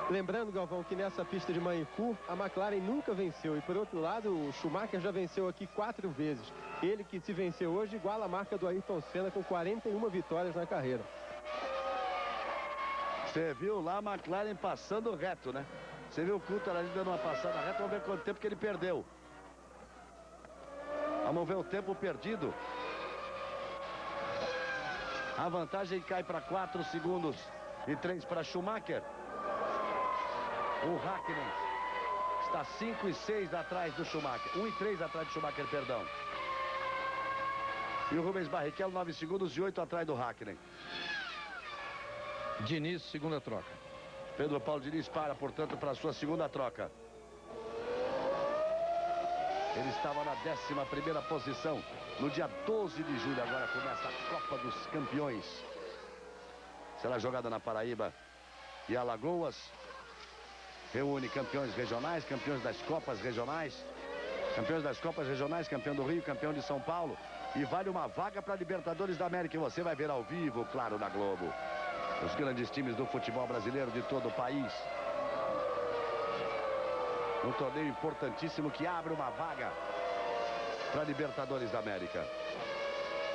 Lembrando, Galvão, que nessa pista de Manicur, a McLaren nunca venceu. E por outro lado, o Schumacher já venceu aqui 4 vezes. Ele que se venceu hoje iguala a marca do Ayrton Senna com 41 vitórias na carreira. Você viu lá a McLaren passando reto, né? Você viu o Coulthard ali dando uma passada reta. Vamos ver quanto tempo que ele perdeu. Vamos ver o tempo perdido. A vantagem cai para 4 segundos e 3 para Schumacher. O Häkkinen está 5 e 6 atrás do Schumacher. 1 e 3 atrás do Schumacher, perdão. E o Rubens Barrichello 9 segundos e 8 atrás do Häkkinen. Diniz, segunda troca. Pedro Paulo Diniz para, portanto, para a sua segunda troca. Ele estava na 11ª posição. No dia 12 de julho, agora começa a Copa dos Campeões. Será jogada na Paraíba e Alagoas. Reúne campeões regionais, campeões das Copas regionais. Campeões das Copas regionais, campeão do Rio, campeão de São Paulo. E vale uma vaga para a Libertadores da América. E você vai ver ao vivo, claro, na Globo. Os grandes times do futebol brasileiro de todo o país. Um torneio importantíssimo que abre uma vaga para a Libertadores da América.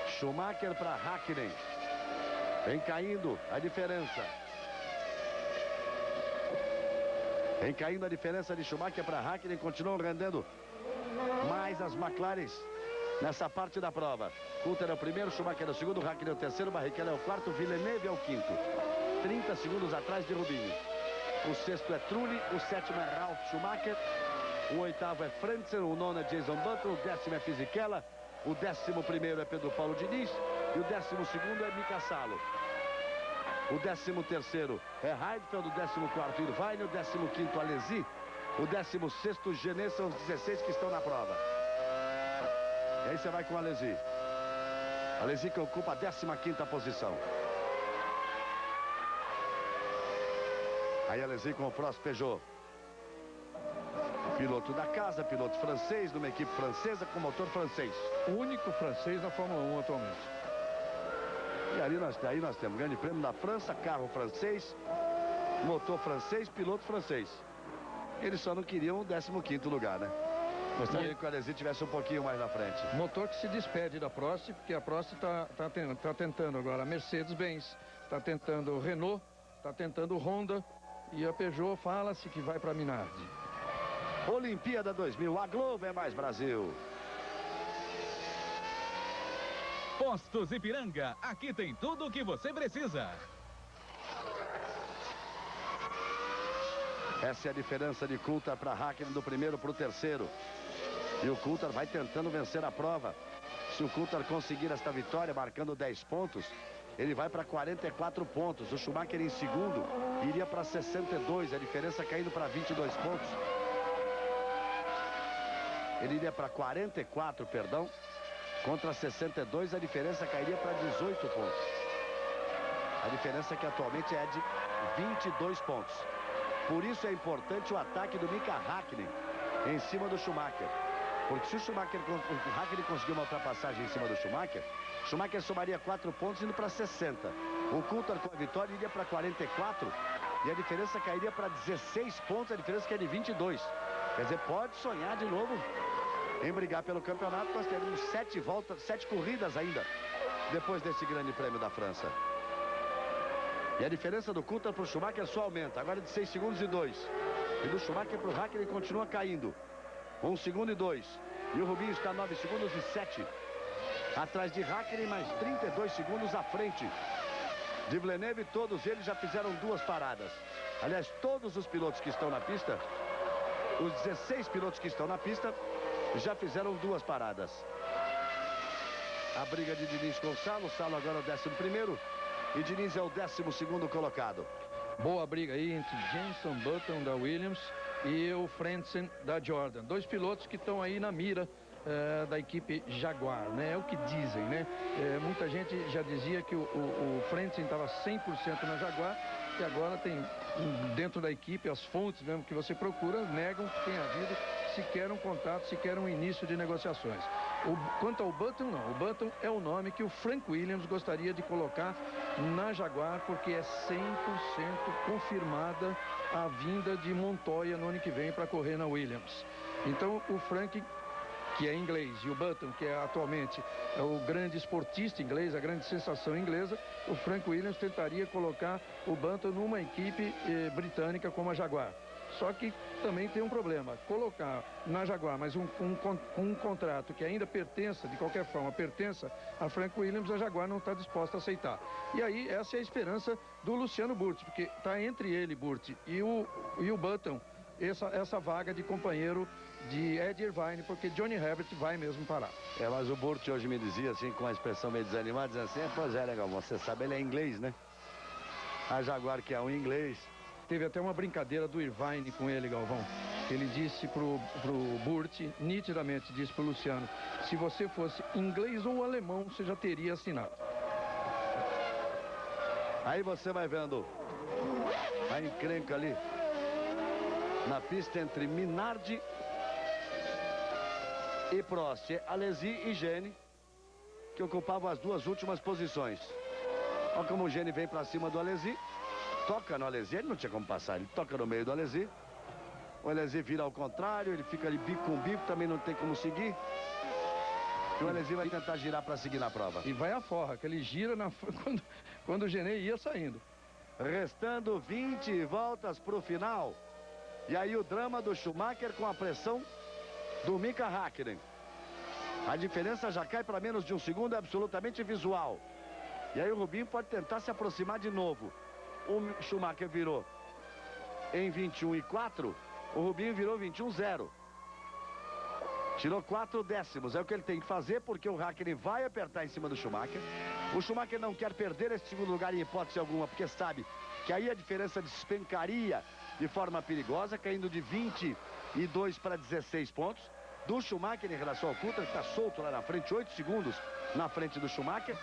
Schumacher para Häkkinen. Vem caindo a diferença. Vem caindo a diferença de Schumacher para Häkkinen. Continuam rendendo mais as McLarens nessa parte da prova. Coulthard é o primeiro, Schumacher é o segundo, Häkkinen é o terceiro, Barrichello é o quarto, Villeneuve é o quinto. 30 segundos atrás de Rubinho. O sexto é Trulli, o sétimo é Ralf Schumacher, o oitavo é Frentzen, o nono é Jason Button, o 10º é Fisichella, o 11º é Pedro Paulo Diniz e o 12º é Mika Salo. O 13º é Heidfeld, o 14º Irvine, o 15º Alesi, o 16º Genet, são os 16 que estão na prova. E aí você vai com o Alesi. Alesi que ocupa a 15ª posição. Aí Alesi com o Prost Peugeot. Piloto da casa, piloto francês, numa equipe francesa com motor francês. O único francês na Fórmula 1 atualmente. E aí nós temos Grande Prêmio da França, carro francês, motor francês, piloto francês. Eles só não queriam o 15º lugar, né? Gostaria que o Alesi tivesse um pouquinho mais na frente. Motor que se despede da Prost, porque a Prost está tentando agora a Mercedes-Benz, está tentando Renault, está tentando Honda e a Peugeot fala-se que vai para a Minardi. Olimpíada 2000, a Globo é mais Brasil. Postos Ipiranga, aqui tem tudo o que você precisa. Essa é a diferença de Coulthard para Häkkinen, do primeiro para o terceiro. E o Coulthard vai tentando vencer a prova. Se o Coulthard conseguir esta vitória, marcando 10 pontos, ele vai para 44 pontos. O Schumacher em segundo iria para 62, a diferença caindo para 22 pontos. Ele iria para 44, perdão, contra 62, a diferença cairia para 18 pontos. A diferença que atualmente é de 22 pontos. Por isso é importante o ataque do Mika Häkkinen em cima do Schumacher. Porque se o Häkkinen conseguir uma ultrapassagem em cima do Schumacher, Schumacher somaria 4 pontos indo para 60. O Coulthard com a vitória iria para 44 e a diferença cairia para 16 pontos, a diferença que é de 22. Quer dizer, pode sonhar de novo em brigar pelo campeonato. Nós teremos 7 voltas, 7 corridas ainda depois desse Grande Prêmio da França. E a diferença do Coulthard para o Schumacher só aumenta, agora de 6 segundos e 2. E do Schumacher para o Häkkinen continua caindo. 1 segundo e 2. E o Rubinho está 9 segundos e 7. Atrás de Häkkinen, mais 32 segundos à frente de Villeneuve. Todos eles já fizeram 2 paradas. Aliás, todos os pilotos que estão na pista, os 16 pilotos que estão na pista, já fizeram 2 paradas. a briga de Diniz com o Salo. Salo agora é o 11º e Diniz é o 12º colocado. Boa briga aí entre Jenson Button da Williams e o Frentzen da Jordan. Dois pilotos que estão aí na mira da equipe Jaguar, né? É o que dizem, né? Muita gente já dizia que o Frentzen estava 100% na Jaguar e agora tem dentro da equipe, as fontes mesmo que você procura negam que tenha havido sequer um contato, sequer um início de negociações. Quanto ao Button, não. O Button é o nome que o Frank Williams gostaria de colocar na Jaguar, porque é 100% confirmada a vinda de Montoya no ano que vem para correr na Williams. Então, o Frank, que é inglês, e o Button, que é atualmente o grande esportista inglês, a grande sensação inglesa, o Frank Williams tentaria colocar o Button numa equipe britânica como a Jaguar. Só que também tem um problema, colocar na Jaguar, mas um contrato que ainda pertença, de qualquer forma, pertença a Frank Williams, a Jaguar não está disposta a aceitar. E aí, essa é a esperança do Luciano Burti, porque está entre ele, Burti, e o Button, essa vaga de companheiro de Ed Irvine, porque Johnny Herbert vai mesmo parar. Mas o Burti hoje me dizia, assim, com uma expressão meio desanimada, dizendo assim, pois é, legal, você sabe, ele é inglês, né? A Jaguar que é um inglês. Teve até uma brincadeira do Irvine com ele, Galvão. Ele disse pro Burti, nitidamente disse pro Luciano, se você fosse inglês ou alemão, você já teria assinado. Aí você vai vendo a encrenca ali na pista entre Minardi e Prost. Alesi e Gene, que ocupavam as duas últimas posições. Olha como o Gene vem para cima do Alesi. Toca no Alesi, ele não tinha como passar, ele toca no meio do Alesi. O Alesi vira ao contrário, ele fica ali bico com bico, também não tem como seguir. E o Alesi vai tentar girar para seguir na prova. E vai a forra, que ele gira quando o Gene ia saindo. Restando 20 voltas para o final. E aí o drama do Schumacher com a pressão do Mika Häkkinen. A diferença já cai para menos de um segundo, é absolutamente visual. E aí o Rubinho pode tentar se aproximar de novo. O Schumacher virou em 21,4, o Rubinho virou 21,0. Tirou 4 décimos, é o que ele tem que fazer, porque o Häkkinen vai apertar em cima do Schumacher. O Schumacher não quer perder esse segundo lugar em hipótese alguma, porque sabe que aí a diferença despencaria de forma perigosa, caindo de 22 para 16 pontos. Do Schumacher em relação ao Coulthard, que está solto lá na frente, 8 segundos na frente do Schumacher.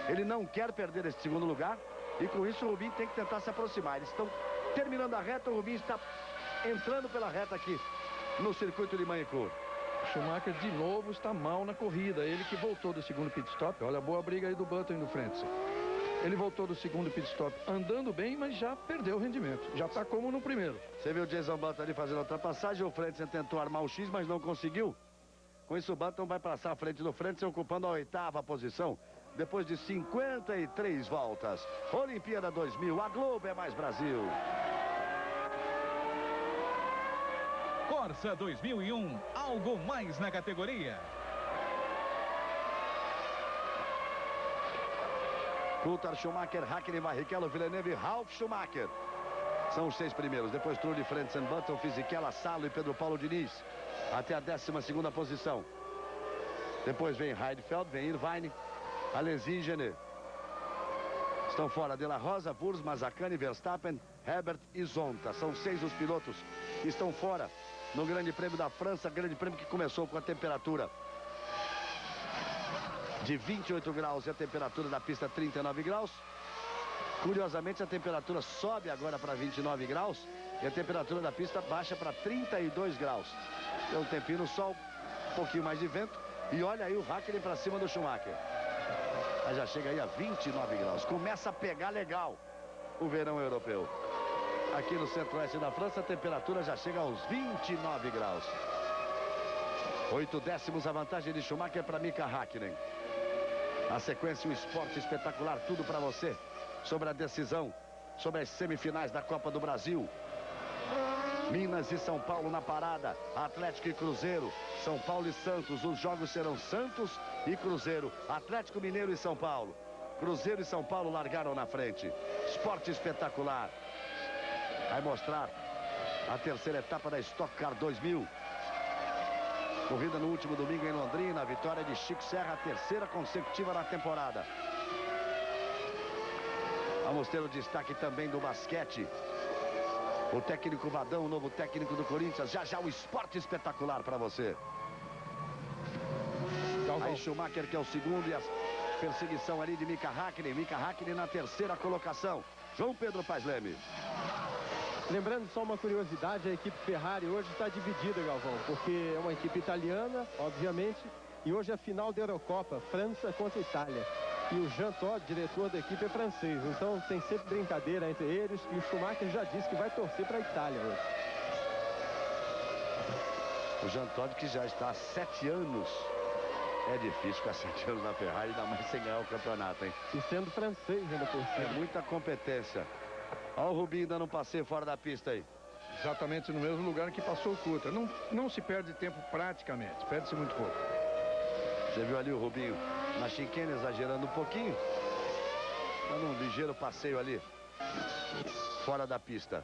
Ele não quer perder esse segundo lugar. E com isso o Rubinho tem que tentar se aproximar. Eles estão terminando a reta, o Rubinho está entrando pela reta aqui no circuito de Manicur. O Schumacher de novo está mal na corrida. Ele que voltou do segundo pit stop. Olha a boa briga aí do Button e do Frentzen. Ele voltou do segundo pit stop andando bem, mas já perdeu o rendimento. Já está como no primeiro. Você viu o Jason Button ali fazendo a ultrapassagem. O Frentzen tentou armar o X, mas não conseguiu. Com isso o Button vai passar à frente do Frentzen, ocupando a 8ª posição. Depois de 53 voltas. Olimpíada 2000, a Globo é mais Brasil. Corsa 2001, algo mais na categoria. Coulthard, Schumacher, Häkkinen, Barrichello, Villeneuve e Ralf Schumacher. São os 6 primeiros. Depois Trulli, Frentzen, Button, Fisichella, Salo e Pedro Paulo Diniz. Até a 12ª posição. Depois vem Heidfeld, vem Irvine, Alesi e Gene. Estão fora De La Rosa, Wurz, Mazzacane, Verstappen, Herbert e Zonta. São 6 os pilotos que estão fora no Grande Prêmio da França. Grande Prêmio que começou com a temperatura de 28 graus e a temperatura da pista 39 graus. Curiosamente, a temperatura sobe agora para 29 graus e a temperatura da pista baixa para 32 graus. Tem um tempinho no sol, um pouquinho mais de vento. E olha aí o Häkkinen para cima do Schumacher. Mas já chega aí a 29 graus. Começa a pegar legal o verão europeu. Aqui no centro-oeste da França, a temperatura já chega aos 29 graus. 8 décimos a vantagem de Schumacher para Mika Häkkinen. A sequência, um esporte espetacular, tudo para você. Sobre a decisão, sobre as semifinais da Copa do Brasil. Minas e São Paulo na parada, Atlético e Cruzeiro, São Paulo e Santos. Os jogos serão Santos e Cruzeiro, Atlético Mineiro e São Paulo. Cruzeiro e São Paulo largaram na frente. Esporte espetacular. Vai mostrar a terceira etapa da Stock Car 2000. Corrida no último domingo em Londrina, a vitória de Chico Serra, a terceira consecutiva na temporada. Vamos ter o destaque também do basquete. O técnico Vadão, o novo técnico do Corinthians. Já o esporte espetacular para você. Aí Schumacher, que é o segundo, e a perseguição ali de Mika Häkkinen. Mika Häkkinen na terceira colocação. João Pedro Paes Leme. Lembrando só uma curiosidade, a equipe Ferrari hoje está dividida, Galvão, porque é uma equipe italiana, obviamente, e hoje é a final da Eurocopa, França contra Itália. E o Jean Todt, diretor da equipe, é francês, então tem sempre brincadeira entre eles, e o Schumacher já disse que vai torcer para a Itália hoje. O Jean Todt, que já está há 7 anos. É difícil ficar 7 anos na Ferrari, ainda mais sem ganhar o campeonato, hein? E sendo francês ainda por cima. É muita competência. Olha o Rubinho dando um passeio fora da pista aí. Exatamente no mesmo lugar que passou o Coulthard. Não se perde tempo praticamente, perde-se muito pouco. Você viu ali o Rubinho na chicane, exagerando um pouquinho. Dando um ligeiro passeio ali, fora da pista.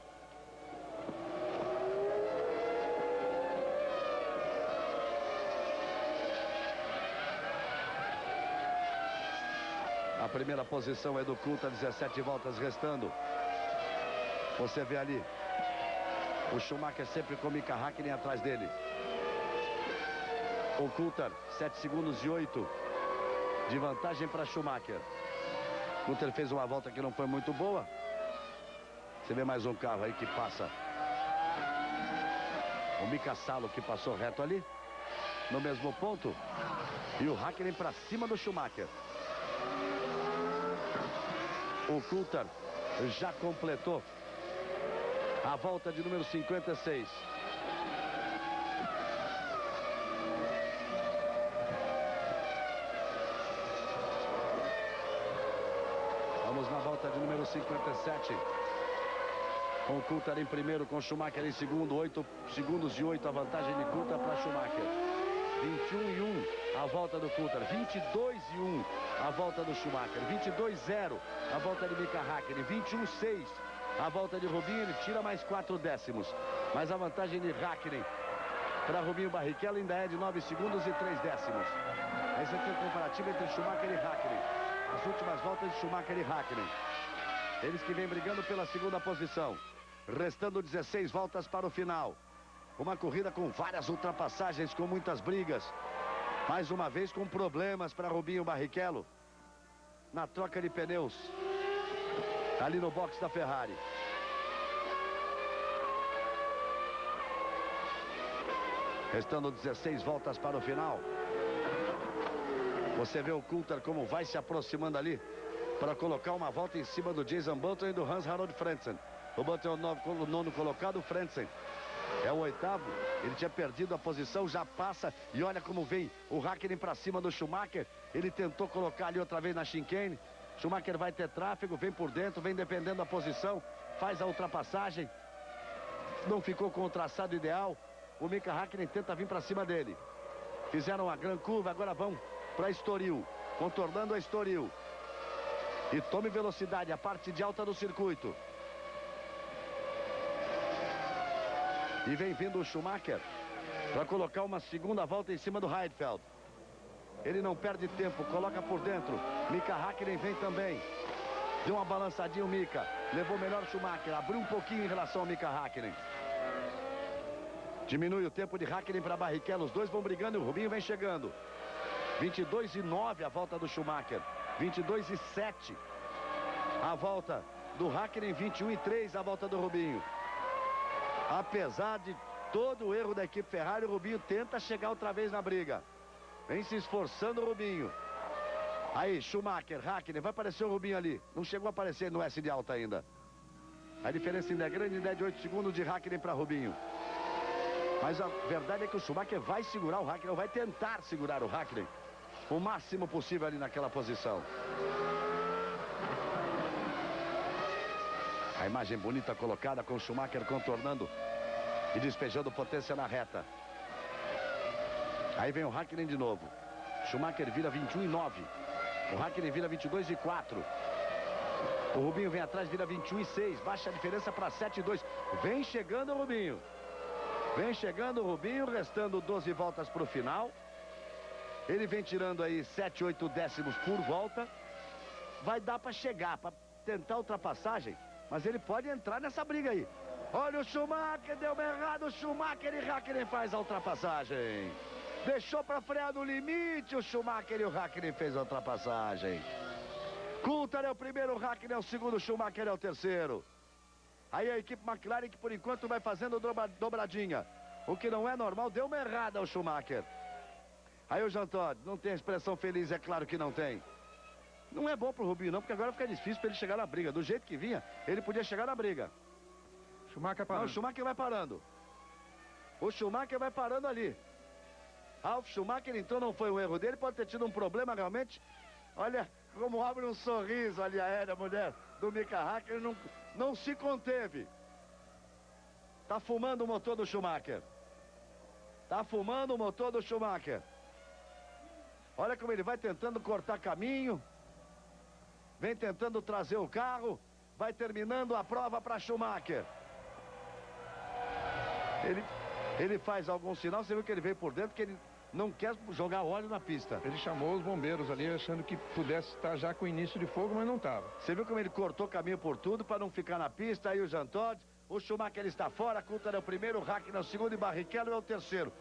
A primeira posição é do Coulthard, 17 voltas restando. Você vê ali o Schumacher sempre com o Mika Häkkinen atrás dele. O Coulthard, 7 segundos e 8 de vantagem para Schumacher. Coulthard fez uma volta que não foi muito boa. Você vê mais um carro aí que passa. O Mika Salo, que passou reto ali, no mesmo ponto. E o Häkkinen para cima do Schumacher. O Coulthard já completou a volta de número 56. Vamos na volta de número 57. Com o Coulthard em primeiro, com Schumacher em segundo. 8 segundos e 8 a vantagem de Coulthard para Schumacher. 21-1 a volta do Coulthard. 22-1 a volta do Schumacher. 22-0 a volta de Mika Häkkinen. 21-6 a volta de Rubinho. Ele tira mais 4 décimos. Mas a vantagem de Häkkinen para Rubinho Barrichello ainda é de 9 segundos e 3 décimos. Esse aqui é o comparativo entre Schumacher e Häkkinen. As últimas voltas de Schumacher e Häkkinen. Eles que vêm brigando pela segunda posição. Restando 16 voltas para o final. Uma corrida com várias ultrapassagens, com muitas brigas. Mais uma vez com problemas para Rubinho Barrichello na troca de pneus ali no box da Ferrari. Restando 16 voltas para o final. Você vê o Coulthard como vai se aproximando ali para colocar uma volta em cima do Jason Button e do Hans-Harald Frentzen. O Button é o nono colocado, o Frentzen é o 8º. Ele tinha perdido a posição, já passa. E olha como vem o Häkkinen para cima do Schumacher. Ele tentou colocar ali outra vez na chicane. Schumacher vai ter tráfego, vem por dentro, vem dependendo da posição. Faz a ultrapassagem. Não ficou com o traçado ideal. O Mika Häkkinen tenta vir para cima dele. Fizeram uma grande curva, agora vão para Estoril. Contornando a Estoril. E tome velocidade, a parte de alta do circuito. E vem vindo o Schumacher para colocar uma segunda volta em cima do Heidfeld. Ele não perde tempo, coloca por dentro. Mika Häkkinen vem também. Deu uma balançadinha o Mika. Levou melhor o Schumacher. Abriu um pouquinho em relação ao Mika Häkkinen. Diminui o tempo de Häkkinen para Barrichello. Os dois vão brigando e o Rubinho vem chegando. 22-9 a volta do Schumacher. 22-7 a volta do Häkkinen. 21-3 a volta do Rubinho. Apesar de todo o erro da equipe Ferrari, o Rubinho tenta chegar outra vez na briga. Vem se esforçando o Rubinho. Aí, Schumacher, Häkkinen, vai aparecer o Rubinho ali. Não chegou a aparecer no S de alta ainda. A diferença ainda é grande, ainda é de 8 segundos de Häkkinen para Rubinho. Mas a verdade é que o Schumacher vai segurar o Häkkinen, ou vai tentar segurar o Häkkinen o máximo possível ali naquela posição. A imagem bonita colocada com o Schumacher contornando e despejando potência na reta. Aí vem o Häkkinen de novo. Schumacher vira 21-9. O Häkkinen vira 22-4. O Rubinho vem atrás, vira 21-6. Baixa a diferença para 7-2. Vem chegando o Rubinho. Vem chegando o Rubinho, restando 12 voltas para o final. Ele vem tirando aí 7, 8 décimos por volta. Vai dar para chegar, para tentar ultrapassagem, mas ele pode entrar nessa briga aí. Olha o Schumacher, deu errado, o Schumacher e Hakkinen faz a ultrapassagem. Deixou para frear no limite, o Schumacher e o Hakkinen fez a ultrapassagem. Coulthard é o primeiro, o Hakkinen é o segundo, o Schumacher é o terceiro. Aí a equipe McLaren que por enquanto vai fazendo dobradinha. O que não é normal, deu uma errada ao Schumacher. Aí o Jean Todt, não tem expressão feliz, é claro que não tem. Não é bom pro Rubinho não, porque agora fica difícil para ele chegar na briga. Do jeito que vinha, ele podia chegar na briga. Schumacher parando. Não, o Schumacher vai parando. O Schumacher vai parando ali. Ralf Schumacher entrou, não foi um erro dele, pode ter tido um problema realmente. Olha como abre um sorriso ali a mulher do Mika Hakkinen, não se conteve. Tá fumando o motor do Schumacher. Tá fumando o motor do Schumacher. Olha como ele vai tentando cortar caminho. Vem tentando trazer o carro. Vai terminando a prova para Schumacher. Ele faz algum sinal. Você viu que ele veio por dentro, que ele não quer jogar óleo na pista. Ele chamou os bombeiros ali, achando que pudesse estar já com o início de fogo, mas não estava. Você viu como ele cortou caminho por tudo para não ficar na pista. Aí o Jean Todt, o Schumacher está fora, Coulthard é o primeiro, o Hakkinen é o segundo e Barrichello é o terceiro.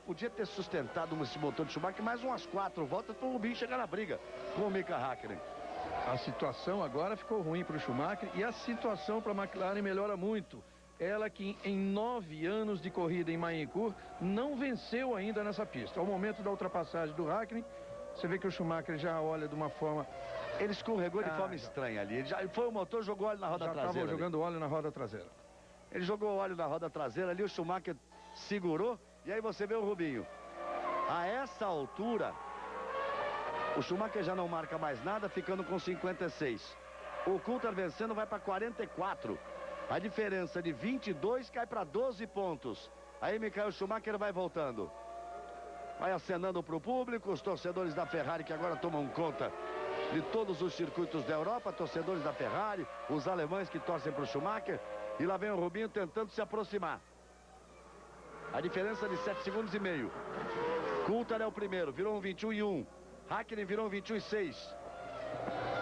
Podia ter sustentado esse motor de Schumacher mais umas 4 voltas para o Rubinho chegar na briga com o Mika Hakkinen. A situação agora ficou ruim para o Schumacher e a situação para a McLaren melhora muito. Ela que em 9 anos de corrida em Mayencourt não venceu ainda nessa pista. Ao momento da ultrapassagem do Hakkinen, você vê que o Schumacher já olha de uma forma... Ele escorregou de forma estranha ali. Ele já foi o motor, jogou óleo na roda traseira. Já estava jogando óleo na roda traseira. Ele jogou óleo na roda traseira ali, o Schumacher segurou e aí você vê o Rubinho. A essa altura, o Schumacher já não marca mais nada, ficando com 56. O Coulthard vencendo vai para 44. A diferença de 22 cai para 12 pontos. Aí Michael Schumacher vai voltando. Vai acenando para o público, os torcedores da Ferrari que agora tomam conta de todos os circuitos da Europa, torcedores da Ferrari, os alemães que torcem para o Schumacher. E lá vem o Rubinho tentando se aproximar. A diferença de 7 segundos e meio. Coulthard é o primeiro, virou um 21-1. Hakkinen virou um 21-6.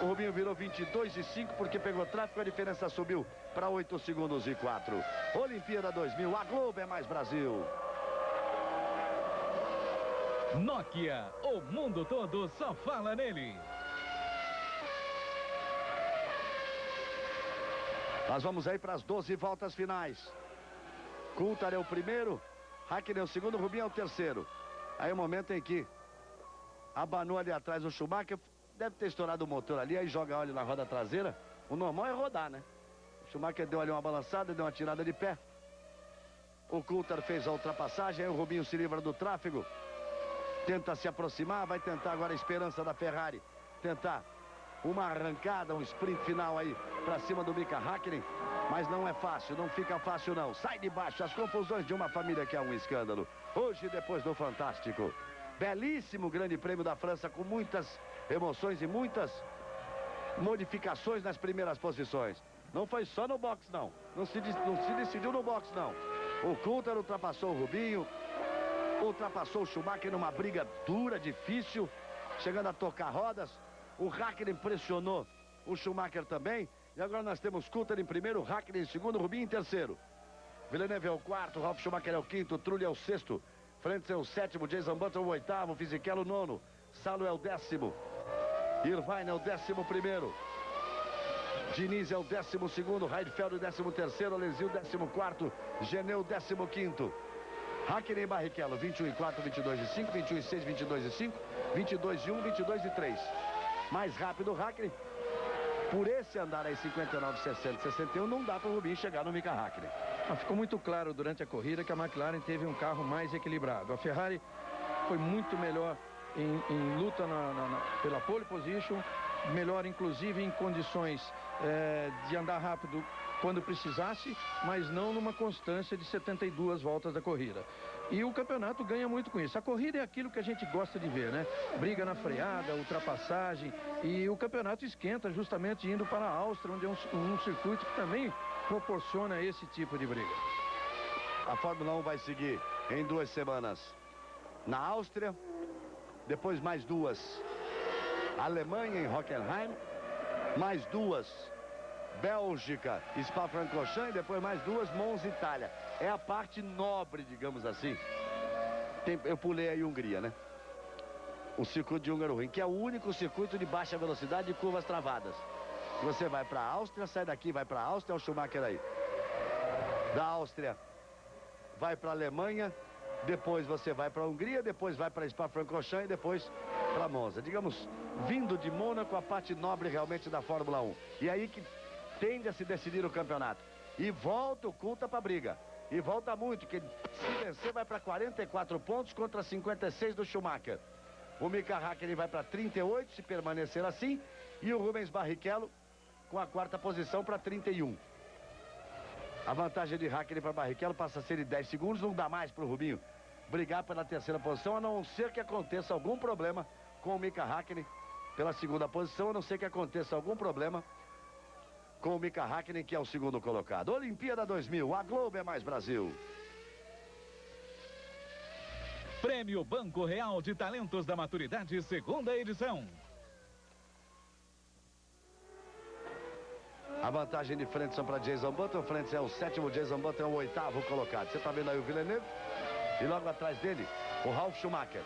O Rubinho virou 22-5 porque pegou tráfego, a diferença subiu para 8 segundos e 4. Olimpíada 2000, a Globo é mais Brasil. Nokia, o mundo todo só fala nele. Nós vamos aí para as 12 voltas finais. Coulthard é o primeiro, Hakkinen é o segundo, Rubinho é o terceiro. Aí o momento em que abanou ali atrás o Schumacher, deve ter estourado o motor ali, aí joga óleo na roda traseira. O normal é rodar, né? O Schumacher deu ali uma balançada, deu uma tirada de pé. O Coulthard fez a ultrapassagem, aí o Rubinho se livra do tráfego. Tenta se aproximar, vai tentar agora a esperança da Ferrari. Tentar uma arrancada, um sprint final aí para cima do Mika Hakkinen. Mas não é fácil, não fica fácil não. Sai de baixo, as confusões de uma família que é um escândalo. Hoje, depois do Fantástico. Belíssimo Grande Prêmio da França, com muitas emoções e muitas modificações nas primeiras posições. Não foi só no box, não. Não se decidiu no box, não. O Coulthard ultrapassou o Rubinho, ultrapassou o Schumacher numa briga dura, difícil, chegando a tocar rodas. O Hakkinen pressionou o Schumacher também. E agora nós temos Coulthard em primeiro, Hakkinen em segundo, Rubinho em terceiro. Villeneuve é o quarto, Ralf Schumacher é o quinto, Trulli é o sexto, Frentz é o sétimo, Jason Button o oitavo, Fisichella o nono, Salo é o 10º, Irvine é o 11º, Diniz é o 12º, Heidfeld o 13º, Alesi o 14º, Geneu o 15º. Hakkinen e Barrichello, 21-4, 22-5, 21-6, 22-5, 22-1, 22-3. Mais rápido o Hakkinen. Por esse andar aí 59, 60, 61, não dá para o Rubinho chegar no Mika Hakkinen. Ficou muito claro durante a corrida que a McLaren teve um carro mais equilibrado. A Ferrari foi muito melhor em luta pela pole position, melhor inclusive em condições de andar rápido quando precisasse, mas não numa constância de 72 voltas da corrida. E o campeonato ganha muito com isso. A corrida é aquilo que a gente gosta de ver, né? Briga na freada, ultrapassagem, e o campeonato esquenta justamente indo para a Áustria, onde é um circuito que também proporciona esse tipo de briga. A Fórmula 1 vai seguir em 2 semanas na Áustria, depois mais 2 Alemanha em Hockenheim, mais 2 Bélgica, Spa-Francorchamps, e depois mais 2 Monza, Itália. É a parte nobre, digamos assim. Eu pulei aí Hungria, né? O circuito de Hungaroring, que é o único circuito de baixa velocidade e curvas travadas. Você vai para a Áustria, sai daqui, vai para a Áustria, é o Schumacher aí. Da Áustria, vai para a Alemanha, depois você vai para a Hungria, depois vai para Spa-Francorchamps e depois para Monza. Digamos, vindo de Mônaco, a parte nobre realmente da Fórmula 1. E aí que tende a se decidir o campeonato. E volta o Coulthard para a briga. E volta muito, que se vencer vai para 44 pontos contra 56 do Schumacher. O Mika Häkkinen vai para 38, se permanecer assim. E o Rubens Barrichello com a 4ª posição para 31. A vantagem de Häkkinen para Barrichello passa a ser de 10 segundos. Não dá mais para o Rubinho brigar pela 3ª posição, a não ser que aconteça algum problema com o Mika Häkkinen pela 2ª posição, a não ser que aconteça algum problema com o Mika Häkkinen, que é o 2º colocado. Olimpíada 2000, a Globo é mais Brasil. Prêmio Banco Real de Talentos da Maturidade, 2ª edição. A vantagem de frente são para Jason Button. O Frentz é o 7º, Jason Button é o 8º colocado. Você está vendo aí o Villeneuve? E logo atrás dele, o Ralf Schumacher.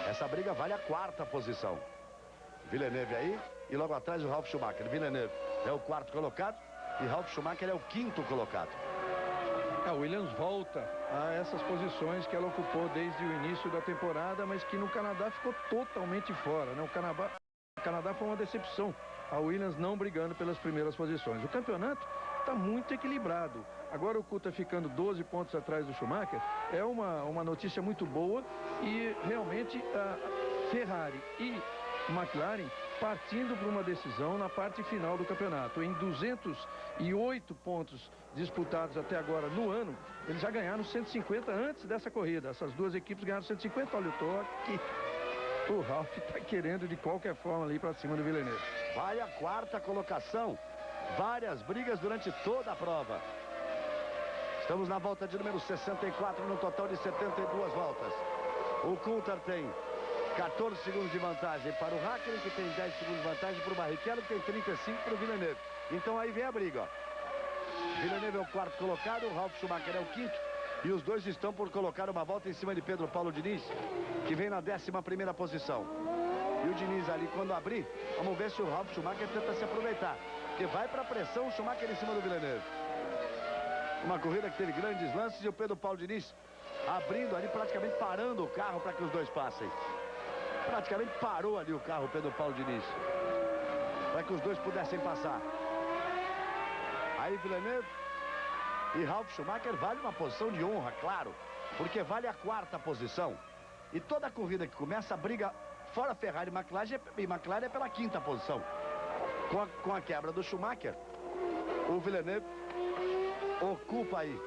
Essa briga vale a 4ª posição. Villeneuve aí e logo atrás o Ralf Schumacher. Villeneuve é o 4º colocado e Ralf Schumacher é o 5º colocado. A Williams volta a essas posições que ela ocupou desde o início da temporada, mas que no Canadá ficou totalmente fora, né? O Canadá foi uma decepção. A Williams não brigando pelas primeiras posições. O campeonato está muito equilibrado. Agora o Coulthard ficando 12 pontos atrás do Schumacher é uma notícia muito boa, e realmente a Ferrari e McLaren partindo para uma decisão na parte final do campeonato. Em 208 pontos disputados até agora no ano, eles já ganharam 150 antes dessa corrida. Essas duas equipes ganharam 150. Olha o toque. O Ralf está querendo de qualquer forma ali para cima do Villeneuve. Vai a 4ª colocação. Várias brigas durante toda a prova. Estamos na volta de número 64 no total de 72 voltas. O Coulthard tem 14 segundos de vantagem para o Häkkinen, que tem 10 segundos de vantagem para o Barrichello, que tem 35 para o Villeneuve. Então aí vem a briga, ó. Villeneuve é o 4º colocado, o Ralf Schumacher é o 5º. E os dois estão por colocar uma volta em cima de Pedro Paulo Diniz, que vem na 11ª posição. E o Diniz ali, quando abrir, vamos ver se o Ralf Schumacher tenta se aproveitar. Porque vai para a pressão o Schumacher em cima do Villeneuve. Uma corrida que teve grandes lances e o Pedro Paulo Diniz abrindo ali, praticamente parando o carro para que os dois passem. Praticamente parou ali o carro, Pedro Paulo Diniz, para que os dois pudessem passar. Aí Villeneuve e Ralf Schumacher vale uma posição de honra, claro, porque vale a 4ª posição. E toda a corrida que começa, a briga fora Ferrari e McLaren é pela 5ª posição. Com a quebra do Schumacher, o Villeneuve ocupa aí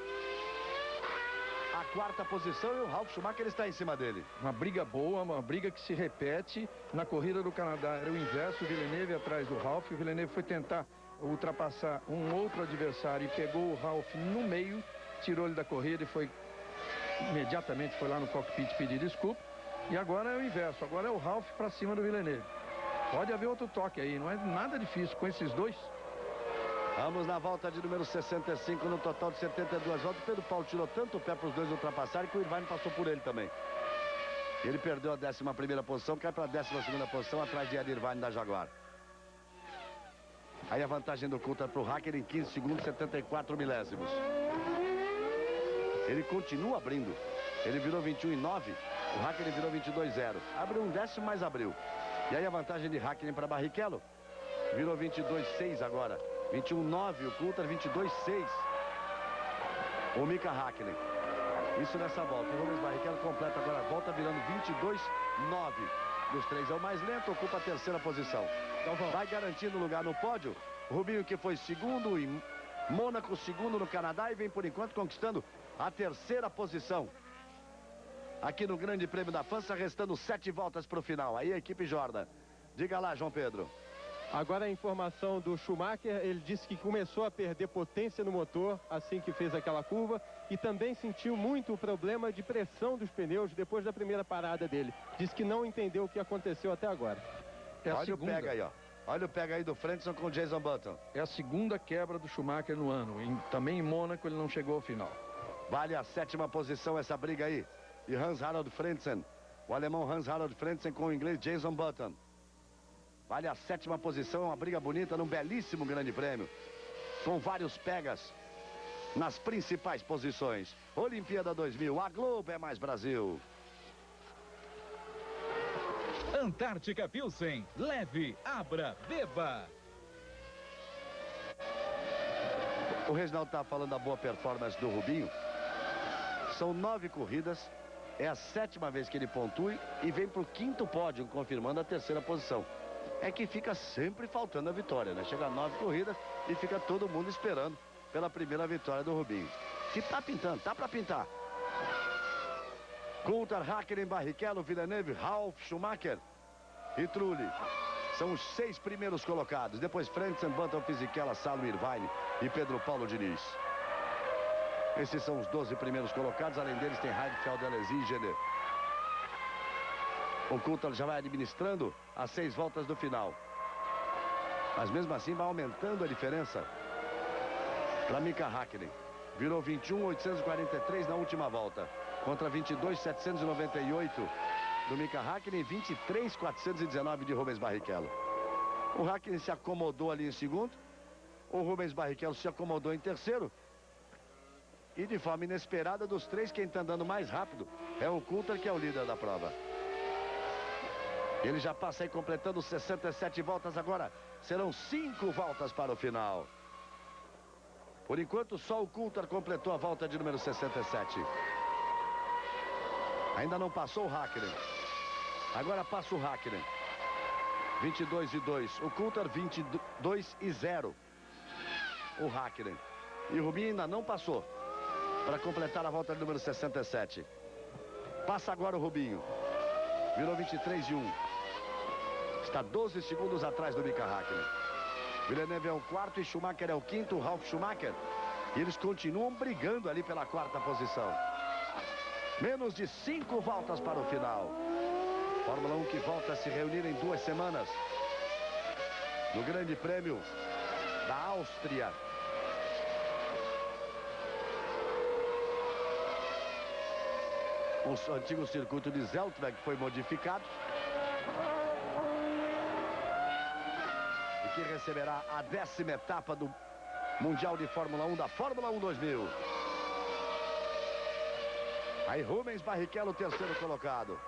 a 4ª posição e o Ralf Schumacher está em cima dele. Uma briga boa, uma briga que se repete. Na corrida do Canadá era o inverso, o Villeneuve atrás do Ralf. O Villeneuve foi tentar ultrapassar um outro adversário e pegou o Ralf no meio, tirou ele da corrida e imediatamente foi lá no cockpit pedir desculpa. E agora é o inverso, agora é o Ralf para cima do Villeneuve. Pode haver outro toque aí, não é nada difícil com esses dois. Vamos na volta de número 65 no total de 72 voltas. Pedro Paulo tirou tanto o pé para os dois ultrapassarem que o Irvine passou por ele também. Ele perdeu a 11ª posição, cai para a 12ª posição atrás de Ed Irvine da Jaguar. Aí a vantagem do Coulthard para o Häkkinen em 15 segundos, 74 milésimos. Ele continua abrindo. Ele virou 21,9. O Häkkinen virou 22,0. Abriu um décimo, mas abriu. E aí a vantagem de Häkkinen para Barrichello. Virou 22,6 agora. 21,9 o Coulthard, 22,6 o Mika Häkkinen. Isso nessa volta. O Rubens Barrichello completa agora a volta, virando 22,9. Dos três é o mais lento, ocupa a 3ª posição. Vai garantindo lugar no pódio. Rubinho, que foi 2º em Mônaco, 2º no Canadá e vem por enquanto conquistando a 3ª posição aqui no Grande Prêmio da França, restando 7 voltas para o final. Aí a equipe Jordan. Diga lá, João Pedro. Agora a informação do Schumacher, ele disse que começou a perder potência no motor assim que fez aquela curva e também sentiu muito o problema de pressão dos pneus depois da primeira parada dele. Disse que não entendeu o que aconteceu até agora. Olha o pega aí, ó. Olha o pega aí do Frentzen com o Jason Button. É a segunda quebra do Schumacher no ano. Também em Mônaco ele não chegou ao final. Vale a 7ª posição essa briga aí. E Hans-Harald Frentzen. O alemão Hans-Harald Frentzen com o inglês Jason Button. Vale a 7ª posição, uma briga bonita num belíssimo grande prêmio. Com vários pegas nas principais posições. Olimpíada 2000, a Globo é mais Brasil. Antártica Pilsen, leve, abra, beba. O Reginaldo está falando da boa performance do Rubinho. São 9 corridas, é a 7ª vez que ele pontua e vem para o 5º pódio, confirmando a 3ª posição. É que fica sempre faltando a vitória, né? Chega a 9 corridas e fica todo mundo esperando pela primeira vitória do Rubinho. Que tá pintando, tá para pintar. Coulthard, Hakkinen, Barrichello, Villeneuve, Ralf, Schumacher e Trulli. São os 6 primeiros colocados. Depois Frentzen, Button, Fisichella, Salo, Irvine e Pedro Paulo Diniz. Esses são os 12 primeiros colocados. Além deles tem Heidfeld, Alesi e Genet. O Coulthard já vai administrando as 6 voltas do final. Mas mesmo assim vai aumentando a diferença para Mika Hakkinen. Virou 21.843 na última volta. Contra 22.798 do Mika Hakkinen e 23.419 de Rubens Barrichello. O Hakkinen se acomodou ali em segundo. O Rubens Barrichello se acomodou em terceiro. E de forma inesperada, dos 3, quem está andando mais rápido é o Coulthard, que é o líder da prova. Ele já passa aí completando 67 voltas agora. Serão 5 voltas para o final. Por enquanto, só o Coulthard completou a volta de número 67. Ainda não passou o Hakkinen. Agora passa o Hakkinen. 22-2. O Coulthard 22-0. O Hakkinen. E o Rubinho ainda não passou para completar a volta de número 67. Passa agora o Rubinho. Virou 23-1. Está 12 segundos atrás do Mika Hakkinen. Villeneuve é o 4º e Schumacher é o 5º, Ralf Schumacher. E eles continuam brigando ali pela 4ª posição. Menos de 5 voltas para o final. Fórmula 1 que volta a se reunir em 2 semanas. No Grande Prêmio da Áustria. O antigo circuito de Zeltweg foi modificado. E que receberá a 10ª etapa do Mundial de Fórmula 1 da Fórmula 1 2000. Aí Rubens Barrichello, 3º colocado.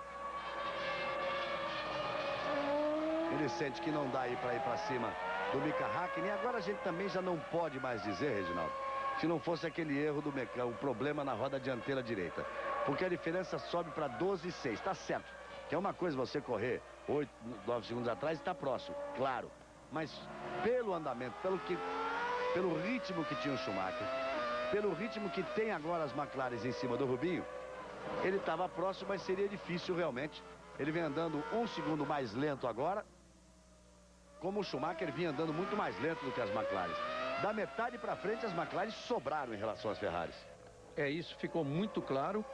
Ele sente que não dá aí para ir para cima do Mika Hakkinen. E agora a gente também já não pode mais dizer, Reginaldo, se não fosse aquele erro do o problema na roda dianteira direita. Porque a diferença sobe para 12,6. Tá certo que é uma coisa você correr 8, 9 segundos atrás e está próximo, claro. Mas pelo andamento, pelo ritmo que tinha o Schumacher, pelo ritmo que tem agora as McLaren em cima do Rubinho, ele estava próximo, mas seria difícil realmente. Ele vem andando 1 segundo mais lento agora, como o Schumacher vinha andando muito mais lento do que as McLaren. Da metade para frente, as McLaren sobraram em relação às Ferraris. Isso ficou muito claro.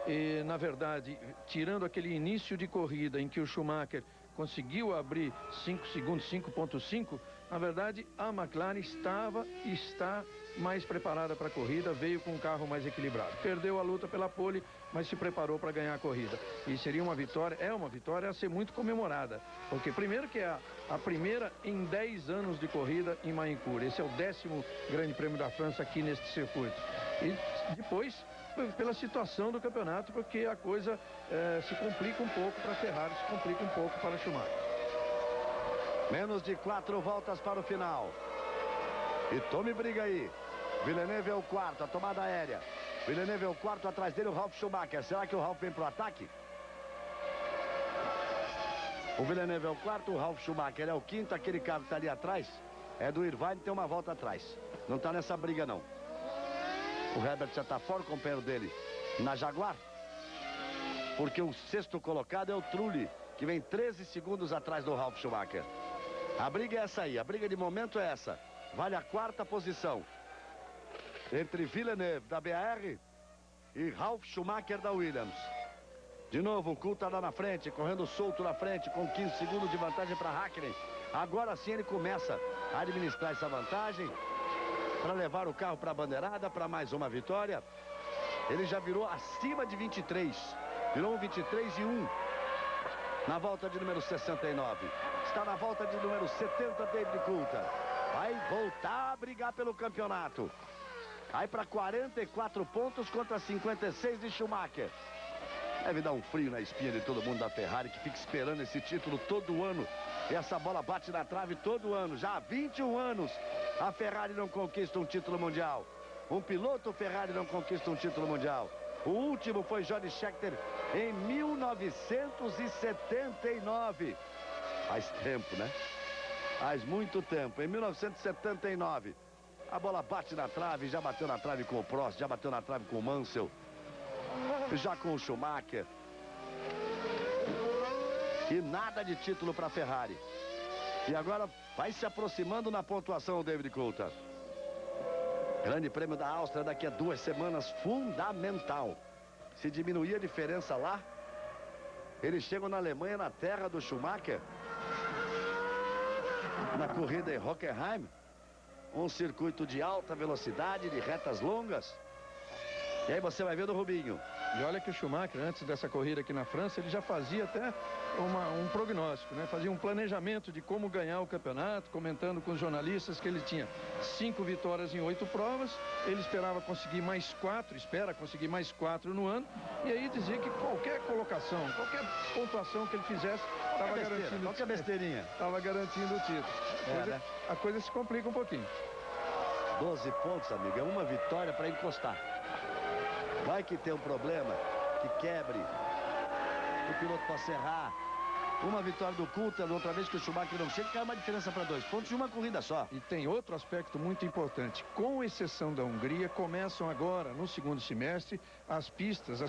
E, na verdade, tirando aquele início de corrida em que o Schumacher conseguiu abrir 5 segundos, 5,5, na verdade, a McLaren está mais preparada para a corrida, veio com um carro mais equilibrado. Perdeu a luta pela pole, mas se preparou para ganhar a corrida. E seria uma vitória, é uma vitória a ser muito comemorada. Porque primeiro que é a primeira em 10 anos de corrida em Mahincourt. Esse é o 10º Grande Prêmio da França aqui neste circuito. E depois, pela situação do campeonato, porque a coisa se complica um pouco para a Ferrari, se complica um pouco para a Schumacher. Menos de 4 voltas para o final. E tome briga aí. Villeneuve é o 4º, a tomada aérea. Villeneuve é o 4º, atrás dele o Ralf Schumacher. Será que o Ralf vem para o ataque? O Villeneuve é o 4º, o Ralf Schumacher é o 5º. Aquele carro que está ali atrás é do Irvine, tem uma volta atrás. Não está nessa briga não. O Herbert já está fora, o companheiro dele na Jaguar. Porque o 6º colocado é o Trulli, que vem 13 segundos atrás do Ralf Schumacher. A briga é essa aí, a briga de momento é essa. Vale a 4ª posição. Entre Villeneuve, da BR, e Ralf Schumacher, da Williams. De novo, o Coulthard lá na frente, correndo solto na frente, com 15 segundos de vantagem para Hakkinen. Agora sim ele começa a administrar essa vantagem para levar o carro para a bandeirada, para mais uma vitória. Ele já virou acima de 23. Virou um 23-1 na volta de número 69. Está na volta de número 70, David Coulthard. Vai voltar a brigar pelo campeonato. Vai para 44 pontos contra 56 de Schumacher. Deve dar um frio na espinha de todo mundo da Ferrari, que fica esperando esse título todo ano. E essa bola bate na trave todo ano. Já há 21 anos a Ferrari não conquista um título mundial. Um piloto Ferrari não conquista um título mundial. O último foi Johnny Scheckter em 1979. Faz tempo, né? Faz muito tempo. Em 1979. A bola bate na trave, já bateu na trave com o Prost, já bateu na trave com o Mansell, já com o Schumacher. E nada de título para a Ferrari. E agora vai se aproximando na pontuação o David Coulthard. Grande Prêmio da Áustria daqui a 2 semanas, fundamental. Se diminuir a diferença lá, eles chegam na Alemanha, na terra do Schumacher, na corrida em Hockenheim. Um circuito de alta velocidade, de retas longas. E aí você vai ver do Rubinho. E olha que o Schumacher, antes dessa corrida aqui na França, ele já fazia até um prognóstico, né? Fazia um planejamento de como ganhar o campeonato, comentando com os jornalistas que ele tinha 5 vitórias em 8 provas. Ele esperava conseguir mais 4, espera conseguir mais 4 no ano. E aí dizia que qualquer colocação, qualquer pontuação que ele fizesse, estava garantindo. Qualquer besteirinha. Estava garantindo o título. Né? A coisa se complica um pouquinho. 12 pontos, amigo. É uma vitória para encostar. Vai que tem um problema, que quebre. O piloto possa errar. Uma vitória do Coulthard, outra vez que o Schumacher não chega, cai uma diferença para 2 pontos de uma corrida só. E tem outro aspecto muito importante. Com exceção da Hungria, começam agora, no segundo semestre, as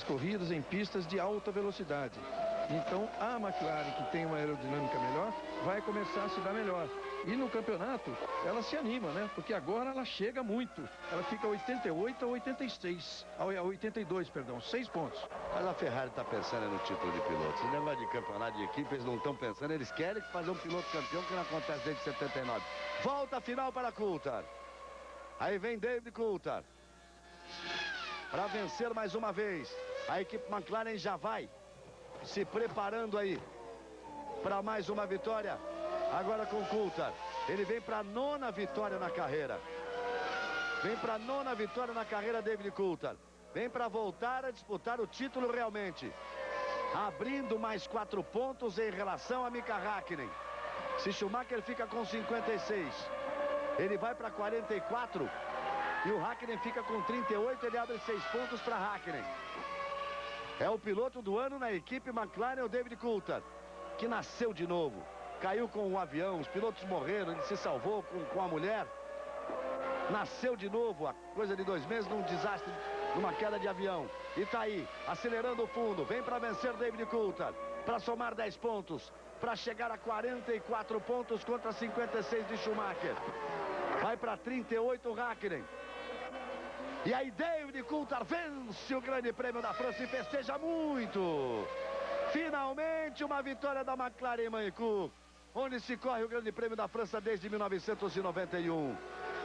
corridas em pistas de alta velocidade. Então, a McLaren, que tem uma aerodinâmica melhor, vai começar a se dar melhor. E no campeonato, ela se anima, né? Porque agora ela chega muito. Ela fica a 88 a 86, a 82, perdão, 6 pontos. Mas a Ferrari está pensando no título de piloto. Esse negócio de campeonato de equipe, eles não estão pensando. Eles querem fazer um piloto campeão, que não acontece desde 79. Volta final para Coulthard. Aí vem David Coulthard. Para vencer mais uma vez. A equipe McLaren já vai se preparando aí para mais uma vitória. Agora com Coulthard. Ele vem para a 9ª vitória na carreira. Vem para a 9ª vitória na carreira, David Coulthard. Vem para voltar a disputar o título realmente. Abrindo mais 4 pontos em relação a Mika Hakkinen. Se Schumacher fica com 56, ele vai para 44. E o Hakkinen fica com 38, ele abre 6 pontos para Hakkinen. É o piloto do ano na equipe McLaren, o David Coulthard, que nasceu de novo. Caiu com um avião, os pilotos morreram, ele se salvou com a mulher. Nasceu de novo, a coisa de 2 meses, num desastre, numa queda de avião. E tá aí, acelerando o fundo, vem para vencer David Coulthard, para somar 10 pontos, para chegar a 44 pontos contra 56 de Schumacher. Vai para 38 Hakkinen. E aí David Coulthard vence o Grande Prêmio da França e festeja muito. Finalmente uma vitória da McLaren em Manicur, onde se corre o Grande Prêmio da França desde 1991.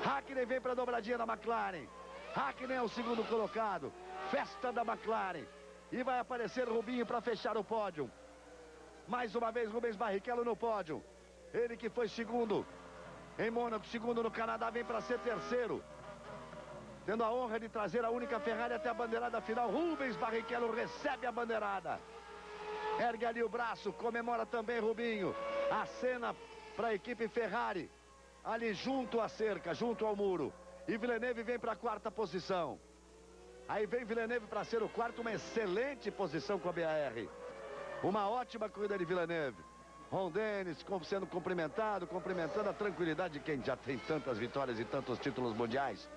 Hakkinen vem para a dobradinha da McLaren. Hakkinen é o segundo colocado. Festa da McLaren. E vai aparecer Rubinho para fechar o pódio. Mais uma vez Rubens Barrichello no pódio. Ele que foi segundo em Mônaco, segundo no Canadá, vem para ser terceiro. Tendo a honra de trazer a única Ferrari até a bandeirada final. Rubens Barrichello recebe a bandeirada. Ergue ali o braço, comemora também Rubinho. Acena para a equipe Ferrari. Ali junto à cerca, junto ao muro. E Villeneuve vem para a 4ª posição. Aí vem Villeneuve para ser o 4º, uma excelente posição com a BAR. Uma ótima corrida de Villeneuve. Ron Dennis sendo cumprimentando a tranquilidade de quem já tem tantas vitórias e tantos títulos mundiais.